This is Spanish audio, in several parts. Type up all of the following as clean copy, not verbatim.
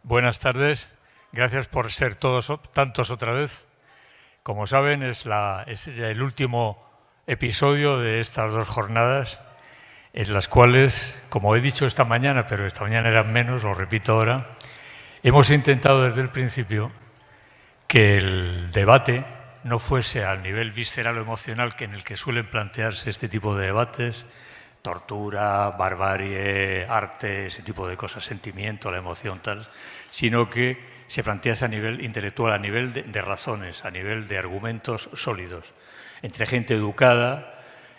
Buenas tardes. Gracias por ser todos tantos otra vez. Como saben, es el último episodio de estas dos jornadas, en las cuales, como he dicho esta mañana, pero esta mañana eran menos, lo repito ahora, hemos intentado desde el principio que el debate no fuese al nivel visceral o emocional en el que suelen plantearse este tipo de debates, tortura, barbarie, arte, ese tipo de cosas, sentimiento, la emoción, tal, sino que se plantease a nivel intelectual, a nivel de razones, a nivel de argumentos sólidos, entre gente educada,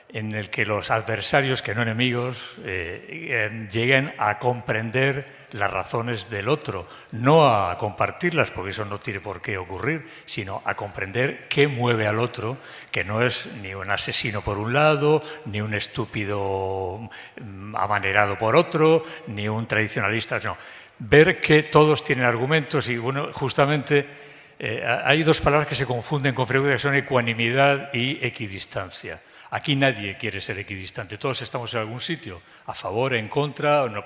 en el que los adversarios, que no enemigos, lleguen a comprender las razones del otro, no a compartirlas, porque eso no tiene por qué ocurrir, sino a comprender qué mueve al otro, que no es ni un asesino por un lado, ni un estúpido amanerado por otro, ni un tradicionalista, no. Ver que todos tienen argumentos y, bueno, justamente hay dos palabras que se confunden con frecuencia, que son ecuanimidad y equidistancia. Aquí nadie quiere ser equidistante, todos estamos en algún sitio, a favor, en contra, o no,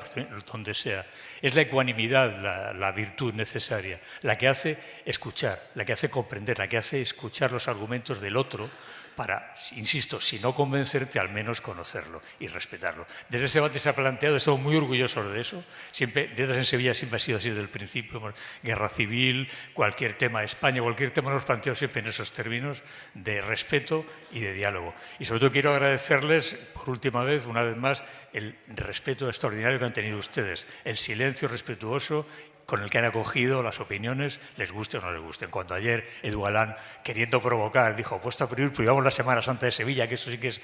donde sea. Es la ecuanimidad la virtud necesaria, la que hace escuchar, la que hace comprender, la que hace escuchar los argumentos del otro para, insisto, si no convencerte, al menos conocerlo y respetarlo. Desde ese debate se ha planteado, estamos muy orgullosos de eso, siempre, desde en Sevilla siempre ha sido así desde el principio, guerra civil, cualquier tema de España, cualquier tema lo hemos planteado siempre en esos términos de respeto y de diálogo. Y sobre todo quiero agradecerles, por última vez, una vez más, el respeto extraordinario que han tenido ustedes, el silencio respetuoso con el que han acogido las opiniones, les guste o no les gusten. Cuando ayer Edu Galán, queriendo provocar, dijo, puesto a prohibir, prohibamos la Semana Santa de Sevilla, que eso sí que es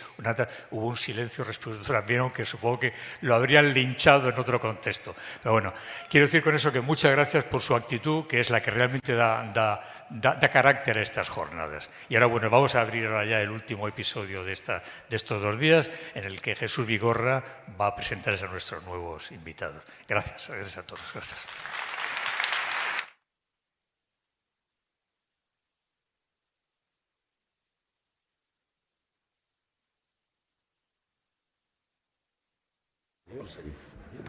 hubo un silencio respetuoso también, aunque supongo que lo habrían linchado en otro contexto. Pero bueno, quiero decir con eso que muchas gracias por su actitud, que es la que realmente da carácter a estas jornadas. Y ahora, bueno, vamos a abrir ahora ya el último episodio de estos 2 días, en el que Jesús Vigorra va a presentarse a nuestros nuevos invitados. Gracias a todos. Gracias.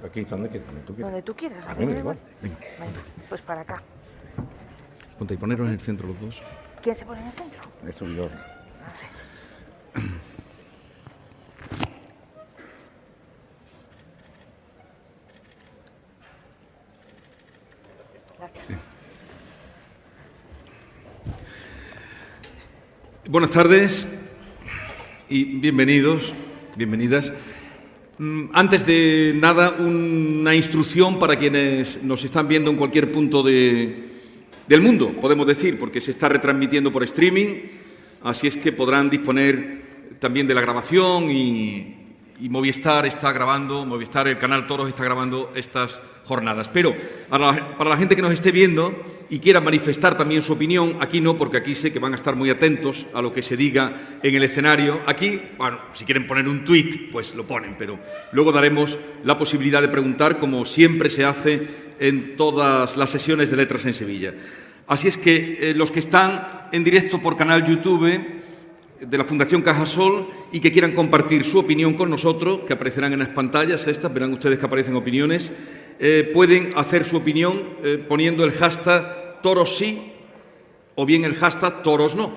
Aquí, donde tú quieras. Donde tú quieras. A mí me da igual. Venga, bueno, pues para acá. Ponte y poneros en el centro los dos. ¿Quién se pone en el centro? Eso yo. Gracias. Sí. Buenas tardes y bienvenidos, bienvenidas. Antes de nada, una instrucción para quienes nos están viendo en cualquier punto del mundo, podemos decir, porque se está retransmitiendo por streaming, así es que podrán disponer también de la grabación y Movistar está grabando, Movistar, el canal Toros, está grabando estas jornadas. Pero para la gente que nos esté viendo y quiera manifestar también su opinión, aquí no, porque aquí sé que van a estar muy atentos a lo que se diga en el escenario. Aquí, bueno, si quieren poner un tuit, pues lo ponen, pero luego daremos la posibilidad de preguntar, como siempre se hace en todas las sesiones de Letras en Sevilla. Así es que los que están en directo por canal YouTube de la Fundación Cajasol y que quieran compartir su opinión con nosotros, que aparecerán en las pantallas estas, verán ustedes que aparecen opiniones, pueden hacer su opinión poniendo el hashtag toros sí o bien el hashtag toros no.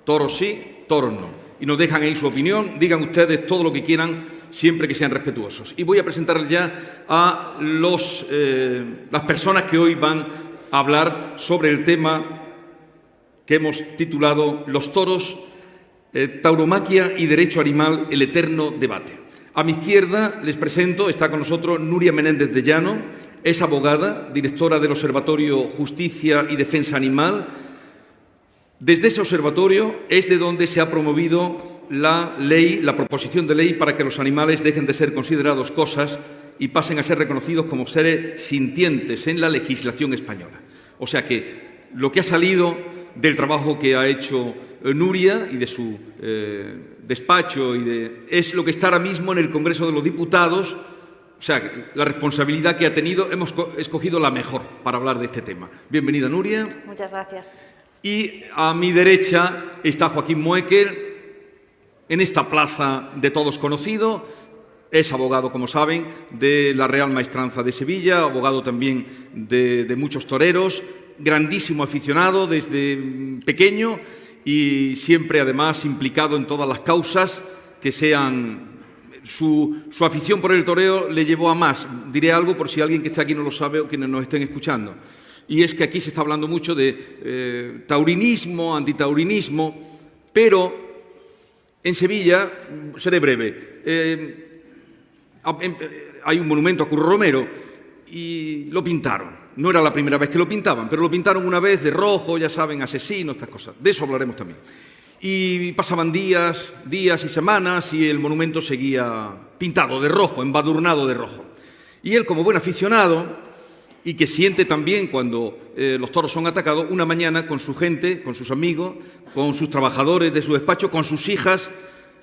Toros sí, toros no. Y nos dejan ahí su opinión, digan ustedes todo lo que quieran, siempre que sean respetuosos. Y voy a presentarles ya a las personas que hoy van a hablar sobre el tema que hemos titulado Los toros, tauromaquia y derecho animal, el eterno debate. A mi izquierda les presento, está con nosotros Nuria Menéndez de Llano, es abogada, directora del Observatorio Justicia y Defensa Animal. Desde ese observatorio es de donde se ha promovido la proposición de ley para que los animales dejen de ser considerados cosas y pasen a ser reconocidos como seres sintientes en la legislación española. O sea que lo que ha salido del trabajo que ha hecho Nuria y de su despacho es lo que está ahora mismo en el Congreso de los Diputados. O sea, la responsabilidad que ha tenido, hemos escogido la mejor para hablar de este tema. Bienvenida, Nuria. Muchas gracias. Y a mi derecha está Joaquín Moekel, en esta plaza de todos conocido, es abogado, como saben, de la Real Maestranza de Sevilla, abogado también de muchos toreros, grandísimo aficionado desde pequeño y siempre, además, implicado en todas las causas que sean. Su afición por el toreo le llevó a más. Diré algo por si alguien que está aquí no lo sabe o quienes nos estén escuchando. Y es que aquí se está hablando mucho de taurinismo, antitaurinismo, pero en Sevilla, seré breve, hay un monumento a Curro Romero y lo pintaron. No era la primera vez que lo pintaban, pero lo pintaron una vez de rojo, ya saben, asesino, estas cosas. De eso hablaremos también. Y pasaban días y semanas y el monumento seguía pintado de rojo, embadurnado de rojo. Y él, como buen aficionado, y que siente también cuando los toros son atacados, una mañana con su gente, con sus amigos, con sus trabajadores de su despacho, con sus hijas,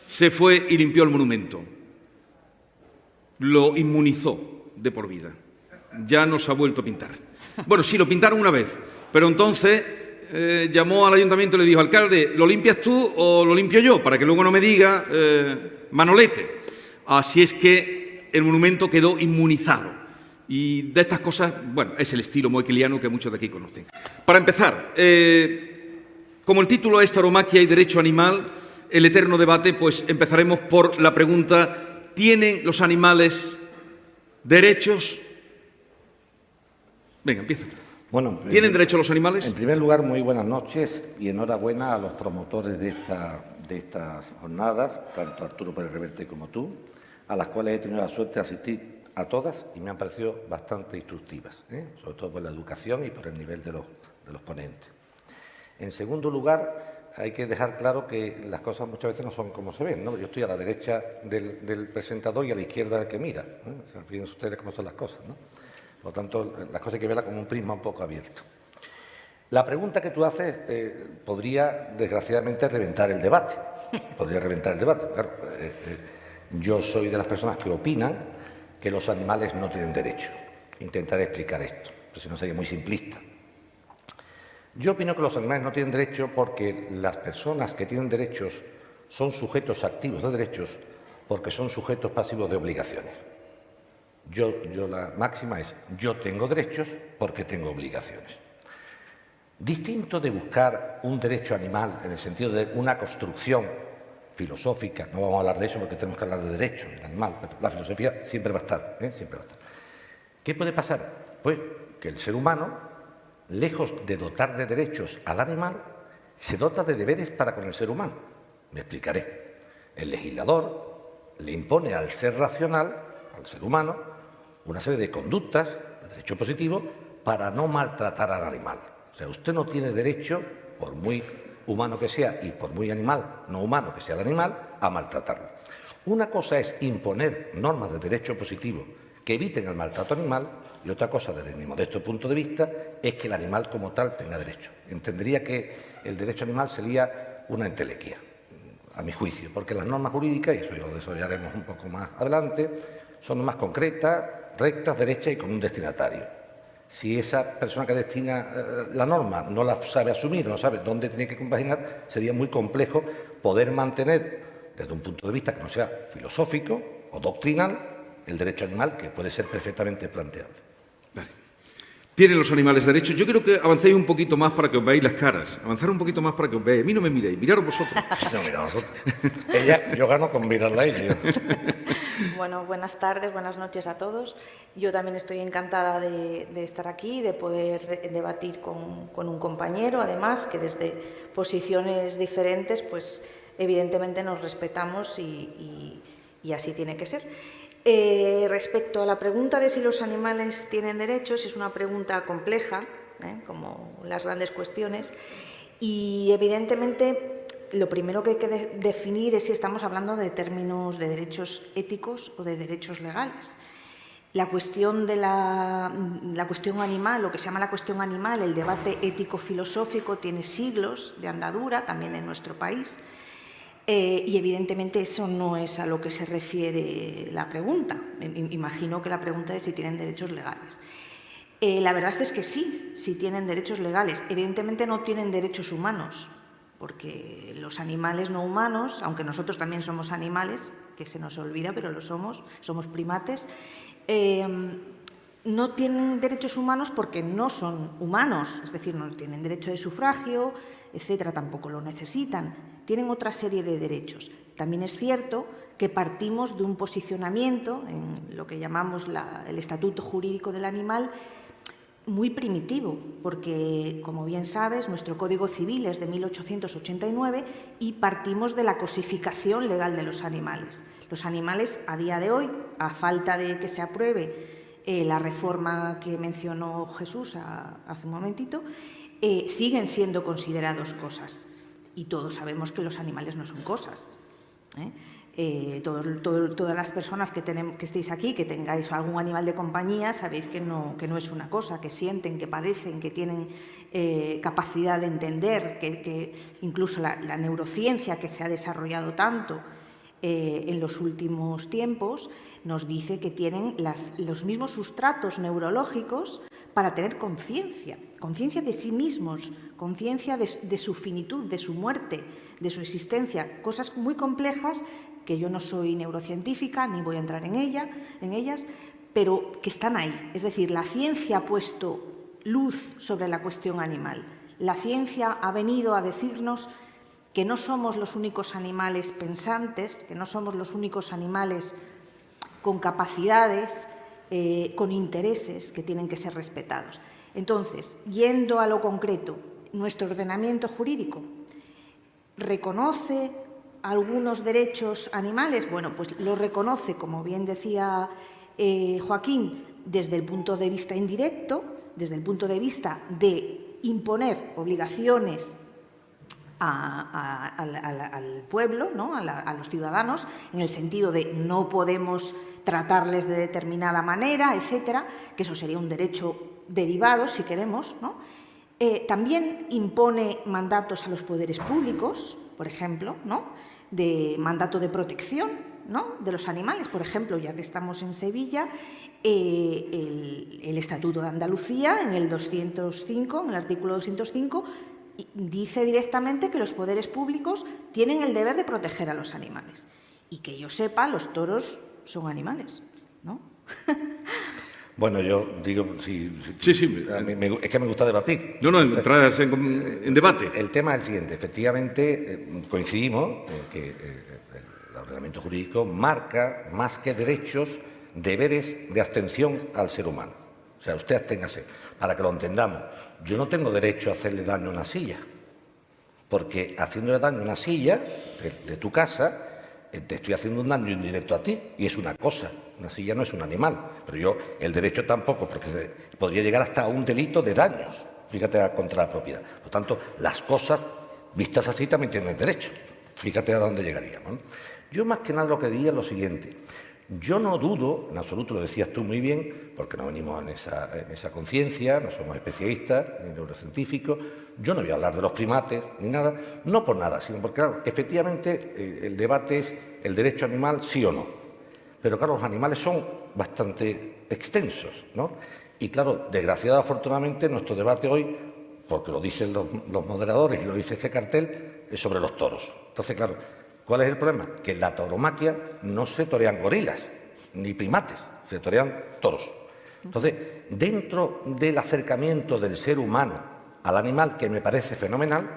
se fue y limpió el monumento. Lo inmunizó de por vida. Ya no se ha vuelto a pintar. Bueno, sí, lo pintaron una vez, pero entonces llamó al ayuntamiento y le dijo: alcalde, ¿lo limpias tú o lo limpio yo? Para que luego no me diga Manolete. Así es que el monumento quedó inmunizado. Y de estas cosas, bueno, es el estilo moequiliano que muchos de aquí conocen. Para empezar, como el título es Tauromaquia y Derecho Animal, el eterno debate, pues empezaremos por la pregunta: ¿tienen los animales derechos? Venga, empieza. Bueno, ¿Tienen derecho los animales? En primer lugar, muy buenas noches y enhorabuena a los promotores de estas jornadas, tanto Arturo Pérez Reverte como tú, a las cuales he tenido la suerte de asistir a todas y me han parecido bastante instructivas, sobre todo por la educación y por el nivel de los ponentes. En segundo lugar, hay que dejar claro que las cosas muchas veces no son como se ven, ¿no? Yo estoy a la derecha del presentador y a la izquierda del que mira, ¿no? O sea, fíjense ustedes cómo son las cosas, ¿no? Por lo tanto, las cosas hay que verlas como un prisma un poco abierto. La pregunta que tú haces podría, desgraciadamente, reventar el debate. Podría reventar el debate. Claro, yo soy de las personas que opinan que los animales no tienen derecho. Intentaré explicar esto, pero si no sería muy simplista. Yo opino que los animales no tienen derecho porque las personas que tienen derechos son sujetos activos de derechos porque son sujetos pasivos de obligaciones. La máxima es: yo tengo derechos porque tengo obligaciones. Distinto de buscar un derecho animal en el sentido de una construcción filosófica, no vamos a hablar de eso porque tenemos que hablar de derecho del animal, pero la filosofía siempre va a estar, siempre va a estar. ¿Qué puede pasar? Pues que el ser humano, lejos de dotar de derechos al animal, se dota de deberes para con el ser humano. Me explicaré. El legislador le impone al ser racional, al ser humano, una serie de conductas de derecho positivo para no maltratar al animal. O sea, usted no tiene derecho, por muy humano que sea y por muy animal, no humano que sea el animal, a maltratarlo. Una cosa es imponer normas de derecho positivo que eviten el maltrato animal y otra cosa, desde mi modesto punto de vista, es que el animal como tal tenga derecho. Entendería que el derecho animal sería una entelequia, a mi juicio, porque las normas jurídicas, y eso lo desarrollaremos un poco más adelante, son más concretas, rectas, derechas y con un destinatario. Si esa persona que destina la norma no la sabe asumir, no sabe dónde tiene que compaginar, sería muy complejo poder mantener, desde un punto de vista que no sea filosófico o doctrinal, el derecho animal, que puede ser perfectamente planteable. Vale. ¿Tienen los animales derechos? Yo creo que avancéis un poquito más para que os veáis las caras. Avanzar un poquito más para que os veáis. A mí no me miréis, miraros vosotros. No, mira vosotros. Yo gano con mirarla a ella. Bueno, buenas tardes, buenas noches a todos. Yo también estoy encantada de estar aquí, de poder debatir con un compañero, además, que desde posiciones diferentes, pues evidentemente nos respetamos y así tiene que ser. Respecto a la pregunta de si los animales tienen derechos, es una pregunta compleja, como las grandes cuestiones, y evidentemente lo primero que hay que definir es si estamos hablando de términos de derechos éticos o de derechos legales. La cuestión de la cuestión animal, lo que se llama la cuestión animal, el debate ético-filosófico, tiene siglos de andadura, también en nuestro país. Y evidentemente eso no es a lo que se refiere la pregunta. Imagino que la pregunta es si tienen derechos legales. La verdad es que sí tienen derechos legales. Evidentemente no tienen derechos humanos. porque los animales no humanos, aunque nosotros también somos animales, que se nos olvida, pero lo somos primates, no tienen derechos humanos porque no son humanos, es decir, no tienen derecho de sufragio, etcétera, tampoco lo necesitan. Tienen otra serie de derechos. También es cierto que partimos de un posicionamiento en lo que llamamos el estatuto jurídico del animal muy primitivo, porque, como bien sabes, nuestro Código Civil es de 1889 y partimos de la cosificación legal de los animales. Los animales, a día de hoy, a falta de que se apruebe la reforma que mencionó Jesús hace un momentito, siguen siendo considerados cosas. Y todos sabemos que los animales no son cosas. Todas las personas que estéis aquí, que tengáis algún animal de compañía, sabéis que no es una cosa, que sienten, que padecen, que tienen capacidad de entender, que incluso la neurociencia que se ha desarrollado tanto en los últimos tiempos nos dice que tienen los mismos sustratos neurológicos para tener conciencia de sí mismos, conciencia de su finitud, de su muerte, de su existencia, cosas muy complejas que yo no soy neurocientífica ni voy a entrar en ellas, pero que están ahí. Es decir, la ciencia ha puesto luz sobre la cuestión animal. La ciencia ha venido a decirnos que no somos los únicos animales pensantes, que no somos los únicos animales con capacidades, con intereses que tienen que ser respetados. Entonces, yendo a lo concreto, nuestro ordenamiento jurídico reconoce algunos derechos animales. Bueno, pues lo reconoce, como bien decía Joaquín, desde el punto de vista indirecto, desde el punto de vista de imponer obligaciones al pueblo, ¿no? a los ciudadanos, en el sentido de no podemos tratarles de determinada manera, etcétera, que eso sería un derecho derivado, si queremos, ¿no? También impone mandatos a los poderes públicos, por ejemplo, ¿no? De mandato de protección, ¿no? de los animales. Por ejemplo, ya que estamos en Sevilla, el Estatuto de Andalucía, en el 205, en el artículo 205, dice directamente que los poderes públicos tienen el deber de proteger a los animales. Y que yo sepa, los toros son animales, ¿no? Bueno, yo digo, sí. Es que me gusta debatir. No, entrar en debate. El tema es el siguiente. Efectivamente, coincidimos en que el ordenamiento jurídico marca, más que derechos, deberes de abstención al ser humano. O sea, usted absténgase. Para que lo entendamos, yo no tengo derecho a hacerle daño a una silla, porque haciéndole daño a una silla de tu casa, te estoy haciendo un daño indirecto a ti, y es una cosa. Una silla no es un animal, pero yo el derecho tampoco, porque podría llegar hasta un delito de daños, fíjate, contra la propiedad. Por lo tanto, las cosas vistas así también tienen derecho. Fíjate a dónde llegaríamos, ¿no? Yo más que nada lo que diría es lo siguiente. Yo no dudo, en absoluto, lo decías tú muy bien, porque no venimos en esa conciencia, no somos especialistas ni neurocientíficos. Yo no voy a hablar de los primates ni nada, no por nada, sino porque, claro, efectivamente el debate es el derecho animal, sí o no. Pero, claro, los animales son bastante extensos, ¿no? Y, claro, desgraciadamente, afortunadamente, nuestro debate hoy, porque lo dicen los moderadores y lo dice ese cartel, es sobre los toros. Entonces, claro, ¿cuál es el problema? Que en la tauromaquia no se torean gorilas ni primates, se torean toros. Entonces, dentro del acercamiento del ser humano al animal, que me parece fenomenal,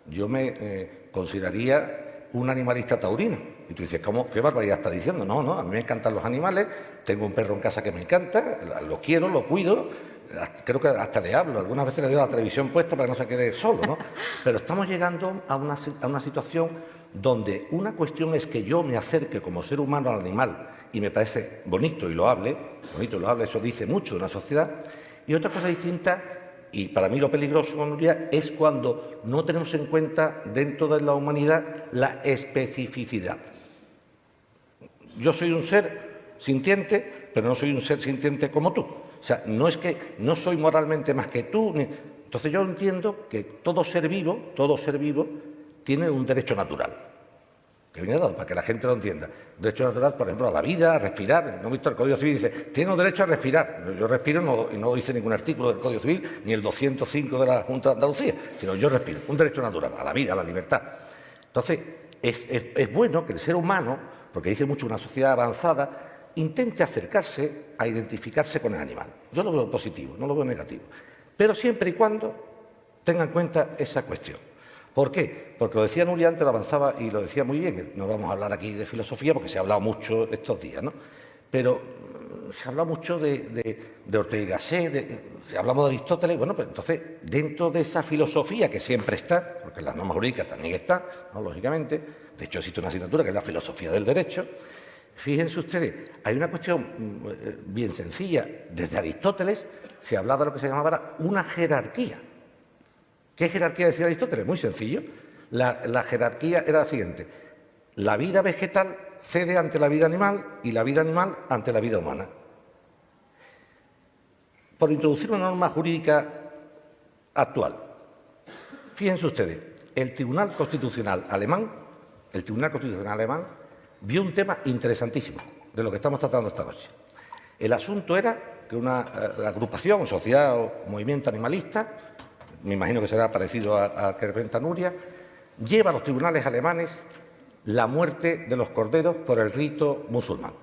yo me consideraría un animalista taurino. Y tú dices, ¿cómo? ¿Qué barbaridad está diciendo? No, a mí me encantan los animales, tengo un perro en casa que me encanta, lo quiero, lo cuido, creo que hasta le hablo, algunas veces le doy la televisión puesta para que no se quede solo, ¿no? Pero estamos llegando a una situación donde una cuestión es que yo me acerque como ser humano al animal y me parece bonito y loable, eso dice mucho de una sociedad, y otra cosa distinta, y para mí lo peligroso, como diría, es cuando no tenemos en cuenta dentro de la humanidad la especificidad. Yo soy un ser sintiente, pero no soy un ser sintiente como tú. O sea, no es que no soy moralmente más que tú. Entonces yo entiendo que todo ser vivo tiene un derecho natural. que viene dado, para que la gente lo entienda. Derecho natural, por ejemplo, a la vida, a respirar. ¿No he visto el Código Civil? Dice, tengo derecho a respirar. Yo respiro y no dice ningún artículo del Código Civil, ni el 205 de la Junta de Andalucía, sino yo respiro. Un derecho natural, a la vida, a la libertad. Entonces, es bueno que el ser humano, porque dice mucho una sociedad avanzada, intente acercarse a identificarse con el animal. Yo lo veo positivo, no lo veo negativo. Pero siempre y cuando tenga en cuenta esa cuestión. ¿Por qué? Porque lo decía Nuria antes, lo avanzaba y lo decía muy bien. No vamos a hablar aquí de filosofía porque se ha hablado mucho estos días, ¿no? Pero se ha hablado mucho de Ortega y Gasset, si hablamos de Aristóteles, bueno, pues entonces, dentro de esa filosofía que siempre está, porque en las normas jurídicas también está, ¿no? Lógicamente, de hecho existe una asignatura que es la filosofía del derecho. Fíjense ustedes, hay una cuestión bien sencilla. Desde Aristóteles se hablaba de lo que se llamaba una jerarquía. ¿Qué jerarquía decía Aristóteles? Muy sencillo. La jerarquía era la siguiente. La vida vegetal cede ante la vida animal y la vida animal ante la vida humana. Por introducir una norma jurídica actual. Fíjense ustedes, el Tribunal Constitucional alemán vio un tema interesantísimo de lo que estamos tratando esta noche. El asunto era que una agrupación, sociedad o movimiento animalista, me imagino que será parecido a que representa Nuria, lleva a los tribunales alemanes la muerte de los corderos por el rito musulmán.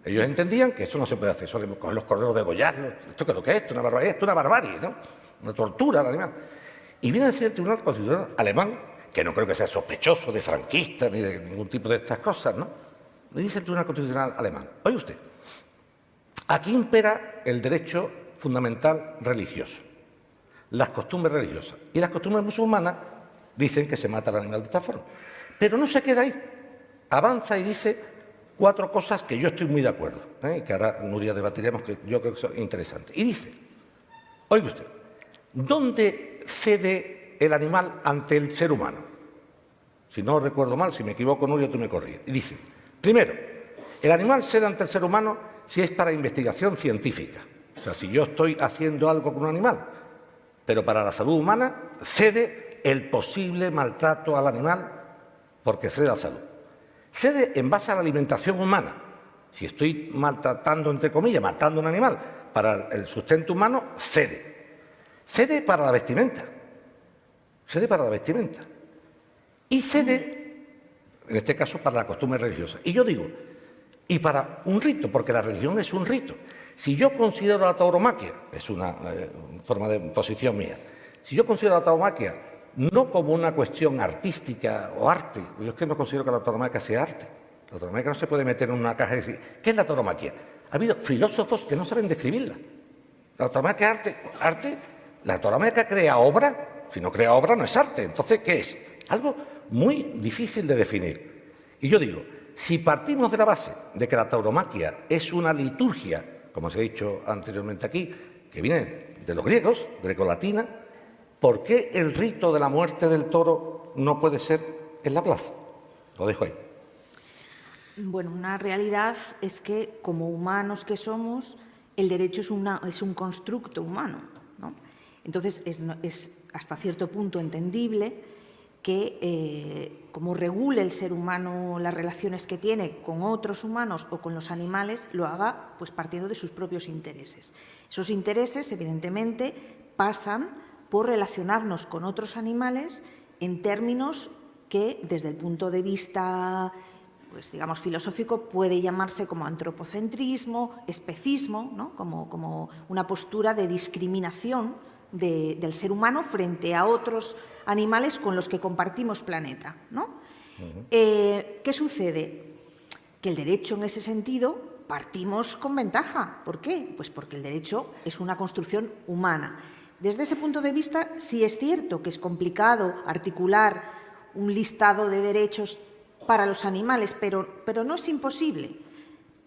Ellos entendían que eso no se puede hacer, eso de coger los corderos, degollarlos, ¿esto qué es lo que es? Esto es una barbaridad, esto es una barbarie, ¿no? Una tortura al animal. Y viene a decir el Tribunal Constitucional alemán, que no creo que sea sospechoso de franquista ni de ningún tipo de estas cosas, ¿no? Y dice el Tribunal Constitucional alemán, oye usted, aquí impera el derecho fundamental religioso, las costumbres religiosas. Y las costumbres musulmanas dicen que se mata al animal de esta forma. Pero no se queda ahí. Avanza y dice 4 cosas que yo estoy muy de acuerdo, que ahora Nuria debatiremos, que yo creo que son interesantes. Y dice, oiga usted, ¿dónde cede el animal ante el ser humano? Si no recuerdo mal, si me equivoco, Nuria, tú me corrías. Y dice, primero, el animal cede ante el ser humano si es para investigación científica. O sea, si yo estoy haciendo algo con un animal, pero para la salud humana cede el posible maltrato al animal porque cede la salud. Cede en base a la alimentación humana. Si estoy maltratando, entre comillas, matando a un animal para el sustento humano, cede. Cede para la vestimenta. Cede para la vestimenta. Y cede, en este caso, para la costumbre religiosa. Y yo digo, y para un rito, porque la religión es un rito. Si yo considero la tauromaquia, es una forma de posición mía, si yo considero la tauromaquia no como una cuestión artística o arte, yo es que no considero que la tauromaquia sea arte. La tauromaquia no se puede meter en una caja y decir, ¿qué es la tauromaquia? Ha habido filósofos que no saben describirla. La tauromaquia es arte. La tauromaquia crea obra, si no crea obra no es arte. Entonces, ¿qué es? Algo muy difícil de definir. Y yo digo, si partimos de la base de que la tauromaquia es una liturgia, como os he dicho anteriormente aquí, que viene de los griegos, grecolatina, ¿por qué el rito de la muerte del toro no puede ser en la plaza? Lo dejo ahí. Bueno, una realidad es que, como humanos que somos, el derecho es un constructo humano, ¿no? Entonces, es hasta cierto punto entendible que, como regule el ser humano las relaciones que tiene con otros humanos o con los animales, lo haga pues partiendo de sus propios intereses. Esos intereses, evidentemente, pasan por relacionarnos con otros animales en términos que, desde el punto de vista, pues digamos, filosófico, puede llamarse como antropocentrismo, especismo, ¿no? como una postura de discriminación del ser humano frente a otros animales con los que compartimos planeta, ¿no? ¿Qué sucede? Que el derecho, en ese sentido, partimos con ventaja. ¿Por qué? Pues porque el derecho es una construcción humana. Desde ese punto de vista, sí es cierto que es complicado articular un listado de derechos para los animales, pero no es imposible.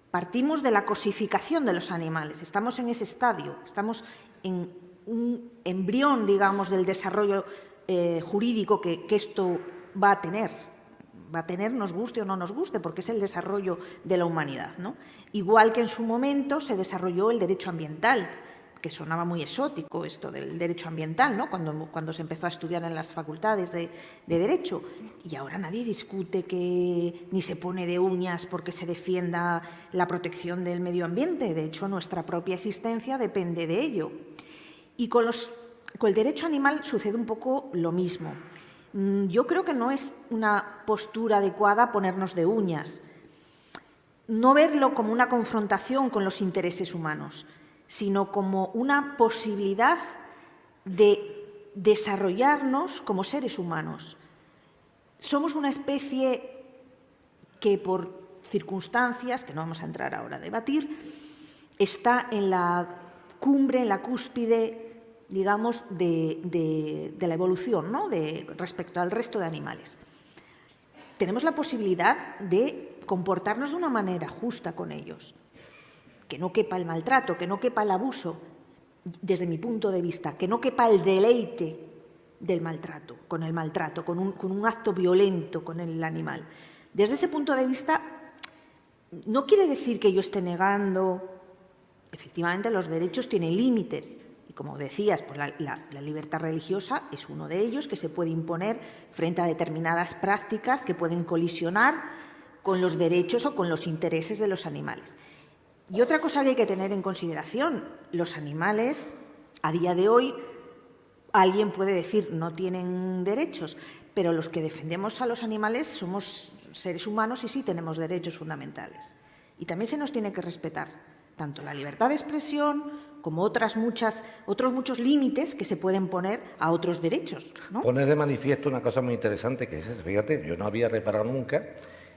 Partimos de la cosificación de los animales, estamos en ese estadio, estamos en un embrión, digamos, del desarrollo jurídico que esto va a tener, nos guste o no nos guste, porque es el desarrollo de la humanidad, ¿no? Igual que en su momento se desarrolló el derecho ambiental, que sonaba muy exótico esto del derecho ambiental, ¿no? Cuando se empezó a estudiar en las facultades de Derecho. Y ahora nadie discute ni se pone de uñas porque se defienda la protección del medio ambiente. De hecho, nuestra propia existencia depende de ello. Y con el derecho animal sucede un poco lo mismo. Yo creo que no es una postura adecuada ponernos de uñas. No verlo como una confrontación con los intereses humanos, sino como una posibilidad de desarrollarnos como seres humanos. Somos una especie que por circunstancias, que no vamos a entrar ahora a debatir, está en la cumbre, en la cúspide, digamos, de la evolución, ¿no? Respecto al resto de animales. Tenemos la posibilidad de comportarnos de una manera justa con ellos, que no quepa el maltrato, que no quepa el abuso, desde mi punto de vista, que no quepa el deleite del maltrato, con un acto violento con el animal. Desde ese punto de vista, no quiere decir que yo esté negando, efectivamente los derechos tienen límites, y como decías, pues la libertad religiosa es uno de ellos que se puede imponer frente a determinadas prácticas que pueden colisionar con los derechos o con los intereses de los animales. Y otra cosa que hay que tener en consideración, los animales, a día de hoy, alguien puede decir no tienen derechos, pero los que defendemos a los animales somos seres humanos y sí tenemos derechos fundamentales. Y también se nos tiene que respetar tanto la libertad de expresión como otros muchos límites que se pueden poner a otros derechos, ¿no? Poner de manifiesto una cosa muy interesante que es, fíjate, yo no había reparado nunca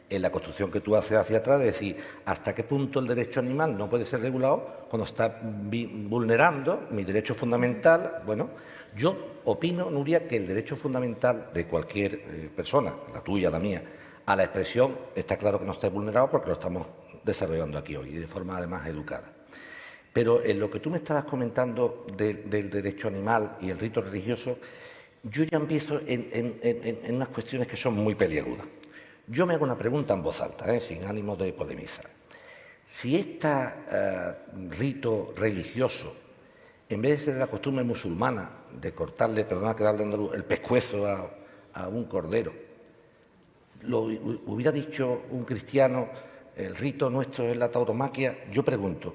en la construcción que tú haces hacia atrás, de decir hasta qué punto el derecho animal no puede ser regulado cuando está vulnerando mi derecho fundamental. Bueno, yo opino, Nuria, que el derecho fundamental de cualquier persona, la tuya, la mía, a la expresión, está claro que no está vulnerado porque lo estamos desarrollando aquí hoy y de forma además educada. Pero en lo que tú me estabas comentando del derecho animal y el rito religioso, yo ya empiezo en unas cuestiones que son muy peliagudas. Yo me hago una pregunta en voz alta, sin ánimo de polemizar. Si este rito religioso, en vez de ser la costumbre musulmana de cortarle, perdona que hable andaluz, el pescuezo a un cordero, lo hubiera dicho un cristiano, el rito nuestro es la tauromaquia, yo pregunto,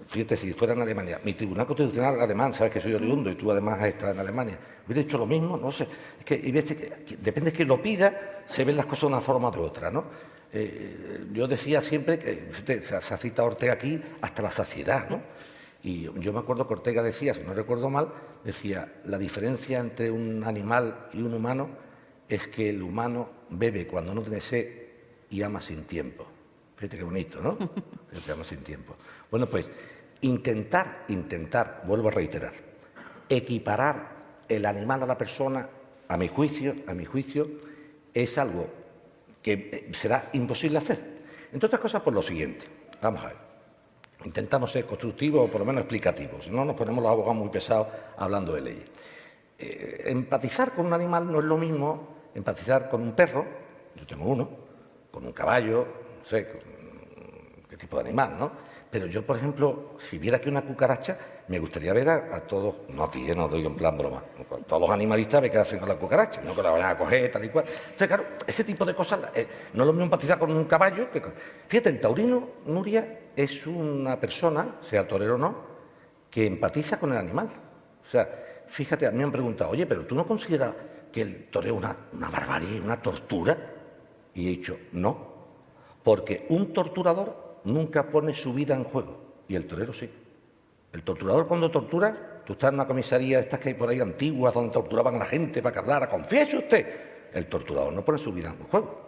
fíjate, si fuera en Alemania, mi Tribunal Constitucional alemán, sabes que soy oriundo y tú además has estado en Alemania, hubiera hecho lo mismo, no sé, es que depende de quién lo pida, se ven las cosas de una forma o de otra, ¿no? Yo decía siempre que, fíjate, se ha citado Ortega aquí hasta la saciedad, ¿no? Y yo me acuerdo que Ortega decía, si no recuerdo mal, decía, la diferencia entre un animal y un humano es que el humano bebe cuando no tiene sed y ama sin tiempo. Fíjate qué bonito, ¿no? Fíjate, ama sin tiempo. Bueno, pues intentar, vuelvo a reiterar, equiparar el animal a la persona, a mi juicio, es algo que será imposible hacer. Entre otras cosas, por lo siguiente. Vamos a ver. Intentamos ser constructivos o por lo menos explicativos. Si no, nos ponemos los abogados muy pesados hablando de leyes. Empatizar con un animal no es lo mismo empatizar con un perro, yo tengo uno, con un caballo, no sé qué tipo de animal, ¿no? Pero yo, por ejemplo, si viera aquí una cucaracha, me gustaría ver a todos, no a ti, no lo digo en plan broma, a todos los animalistas ver qué hacen con la cucaracha, no que la vayan a coger, tal y cual. Entonces, claro, ese tipo de cosas, no es lo mismo empatizar con un caballo. Fíjate, el taurino, Nuria, es una persona, sea torero o no, que empatiza con el animal. O sea, fíjate, a mí me han preguntado, oye, pero ¿tú no consideras que el toreo es una barbarie, una tortura? Y he dicho, no, porque un torturador nunca pone su vida en juego, y el torero sí. El torturador cuando tortura, tú estás en una comisaría, estas que hay por ahí antiguas, donde torturaban a la gente para que hablara, confiese usted. El torturador no pone su vida en juego.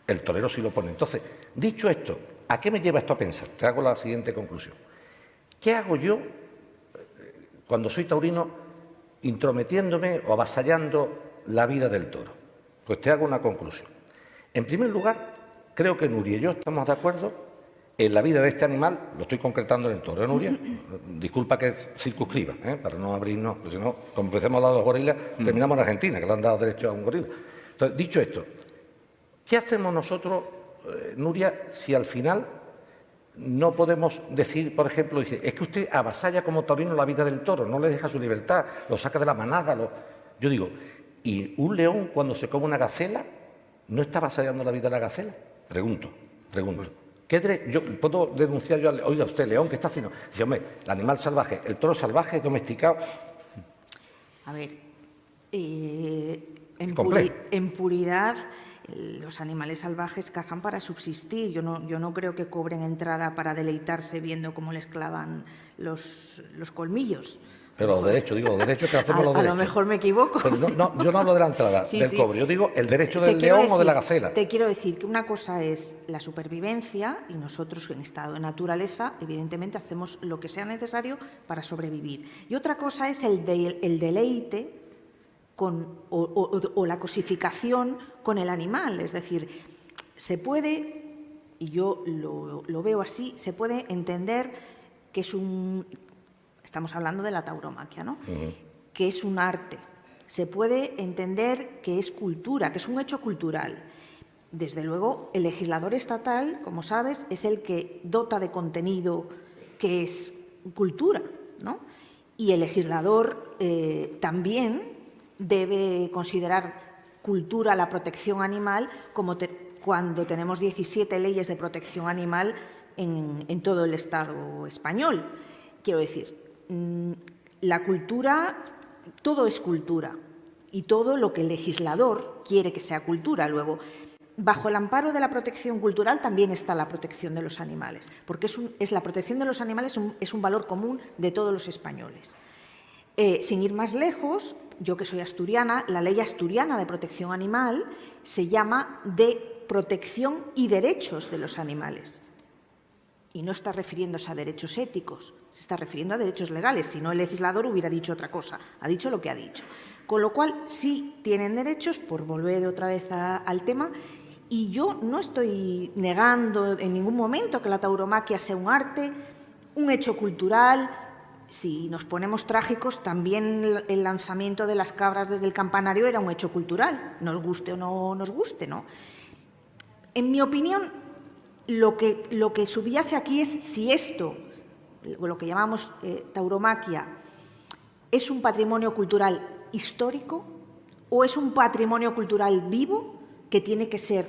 El torero sí lo pone. Entonces, dicho esto, ¿a qué me lleva esto a pensar? Te hago la siguiente conclusión. ¿Qué hago yo cuando soy taurino intrometiéndome o avasallando la vida del toro? Pues te hago una conclusión. En primer lugar, creo que Nuria y yo estamos de acuerdo en la vida de este animal, lo estoy concretando en el toro, ¿eh, Nuria? Disculpa que circunscriba, para no abrirnos, porque si no, como empecemos a hablar de los gorilas, terminamos en Argentina, que le han dado derecho a un gorila. Entonces, dicho esto, ¿qué hacemos nosotros, Nuria, si al final no podemos decir, por ejemplo, dice, es que usted avasalla como taurino la vida del toro, no le deja su libertad, lo saca de la manada. Yo digo, ¿y un león cuando se come una gacela no está avasallando la vida de la gacela? Pregunto. Yo puedo denunciar yo, oiga usted, león, ¿qué está haciendo? Dice, hombre, el animal salvaje, el toro salvaje, domesticado. A ver, en puridad, los animales salvajes cazan para subsistir. Yo no creo que cobren entrada para deleitarse viendo cómo les clavan los colmillos. Pero los derechos, digo, los derechos que hacemos los derechos. A lo mejor me equivoco. Pero no, yo no hablo de la entrada, del cobro. Yo digo el derecho del león o de la gacela. Te quiero decir que una cosa es la supervivencia y nosotros en estado de naturaleza, evidentemente, hacemos lo que sea necesario para sobrevivir. Y otra cosa es el deleite o la cosificación con el animal. Es decir, se puede, y yo lo veo así, se puede entender que es estamos hablando de la tauromaquia, ¿no? Que es un arte. Se puede entender que es cultura, que es un hecho cultural. Desde luego, el legislador estatal, como sabes, es el que dota de contenido que es cultura, ¿no? Y el legislador también debe considerar cultura la protección animal cuando tenemos 17 leyes de protección animal en todo el Estado español. Quiero decir, la cultura, todo es cultura y todo lo que el legislador quiere que sea cultura. Luego, bajo el amparo de la protección cultural también está la protección de los animales, porque la protección de los animales es un valor común de todos los españoles. Sin ir más lejos, yo que soy asturiana, la ley asturiana de protección animal se llama de protección y derechos de los animales. Y no está refiriéndose a derechos éticos, se está refiriendo a derechos legales. Si no, el legislador hubiera dicho otra cosa, ha dicho lo que ha dicho. Con lo cual, sí tienen derechos, por volver otra vez al tema, y yo no estoy negando en ningún momento que la tauromaquia sea un arte, un hecho cultural. Si nos ponemos trágicos, también el lanzamiento de las cabras desde el campanario era un hecho cultural, nos guste o no nos guste, ¿no? En mi opinión, lo que subyace aquí es si esto, lo que llamamos tauromaquia, es un patrimonio cultural histórico o es un patrimonio cultural vivo que tiene que ser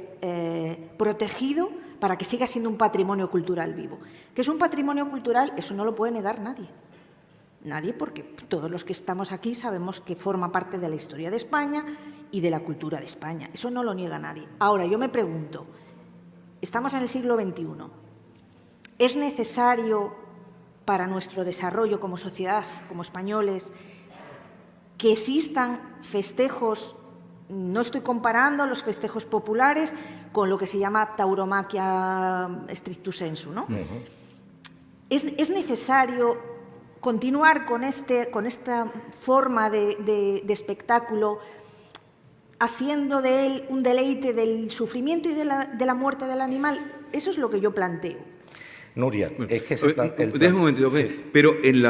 protegido para que siga siendo un patrimonio cultural vivo. Que es un patrimonio cultural, eso no lo puede negar nadie. Nadie, porque todos los que estamos aquí sabemos que forma parte de la historia de España y de la cultura de España. Eso no lo niega nadie. Ahora, yo me pregunto, estamos en el siglo XXI. ¿Es necesario para nuestro desarrollo como sociedad, como españoles, que existan festejos? No estoy comparando los festejos populares con lo que se llama tauromaquia stricto sensu, ¿no? ¿Es necesario continuar con esta forma de espectáculo, haciendo de él un deleite del sufrimiento y de la muerte del animal? Eso es lo que yo planteo. Nuria, es que déjame un momentito, sí. Pero en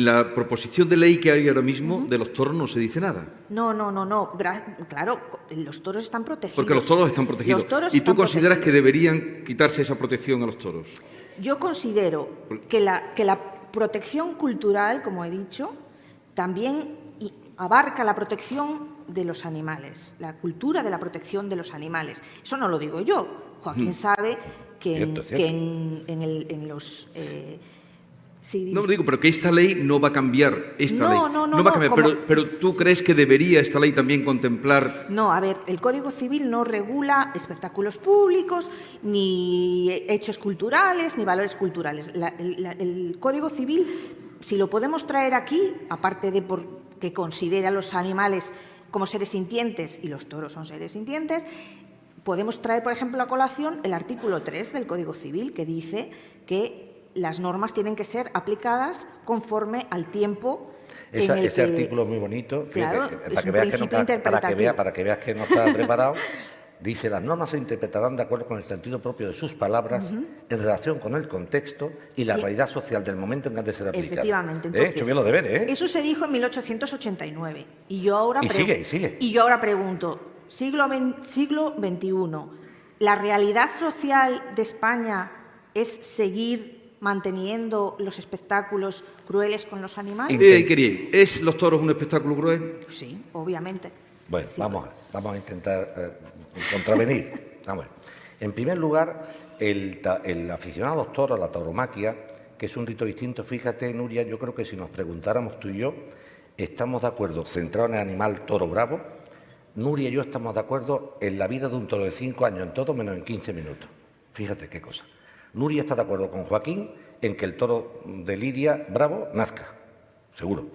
la proposición de ley que hay ahora mismo, de los toros no se dice nada. No. Claro, los toros están protegidos. Porque los toros están protegidos. ¿Y tú consideras que deberían quitarse esa protección a los toros? Yo considero que la protección cultural, como he dicho, también abarca la protección de los animales, la cultura de la protección de los animales. Eso no lo digo yo. Joaquín sabe que en los... No digo, pero que esta ley no va a cambiar. No va a cambiar. Pero ¿tú crees que debería esta ley también contemplar? No, a ver, el Código Civil no regula espectáculos públicos, ni hechos culturales, ni valores culturales. El Código Civil, si lo podemos traer aquí, aparte de porque considera a los animales como seres sintientes, y los toros son seres sintientes, podemos traer, por ejemplo, a colación el artículo 3 del Código Civil, que dice que las normas tienen que ser aplicadas conforme al tiempo. Ese artículo es muy bonito, claro, para que veas que no está preparado. Dice, las normas se interpretarán de acuerdo con el sentido propio de sus palabras, en relación con el contexto y la realidad social del momento en que han de ser aplicadas. Efectivamente. Entonces, hecho bien los deberes, ¿eh? Eso se dijo en 1889. Y yo ahora sigue. Y yo ahora pregunto, siglo XXI, ¿la realidad social de España es seguir manteniendo los espectáculos crueles con los animales. ¿Es los toros un espectáculo cruel? Sí, obviamente. Bueno, Sí. vamos a intentar contravenir. Vamos a ver. En primer lugar, el aficionado a los toros, a la tauromaquia, que es un rito distinto, fíjate, Nuria, yo creo que si nos preguntáramos tú y yo, estamos de acuerdo, centrado en el animal toro bravo, Nuria y yo estamos de acuerdo en la vida de un toro de 5 años, en todo menos en 15 minutos. Fíjate qué cosa. Nuria está de acuerdo con Joaquín en que el toro de Lidia bravo nazca, seguro.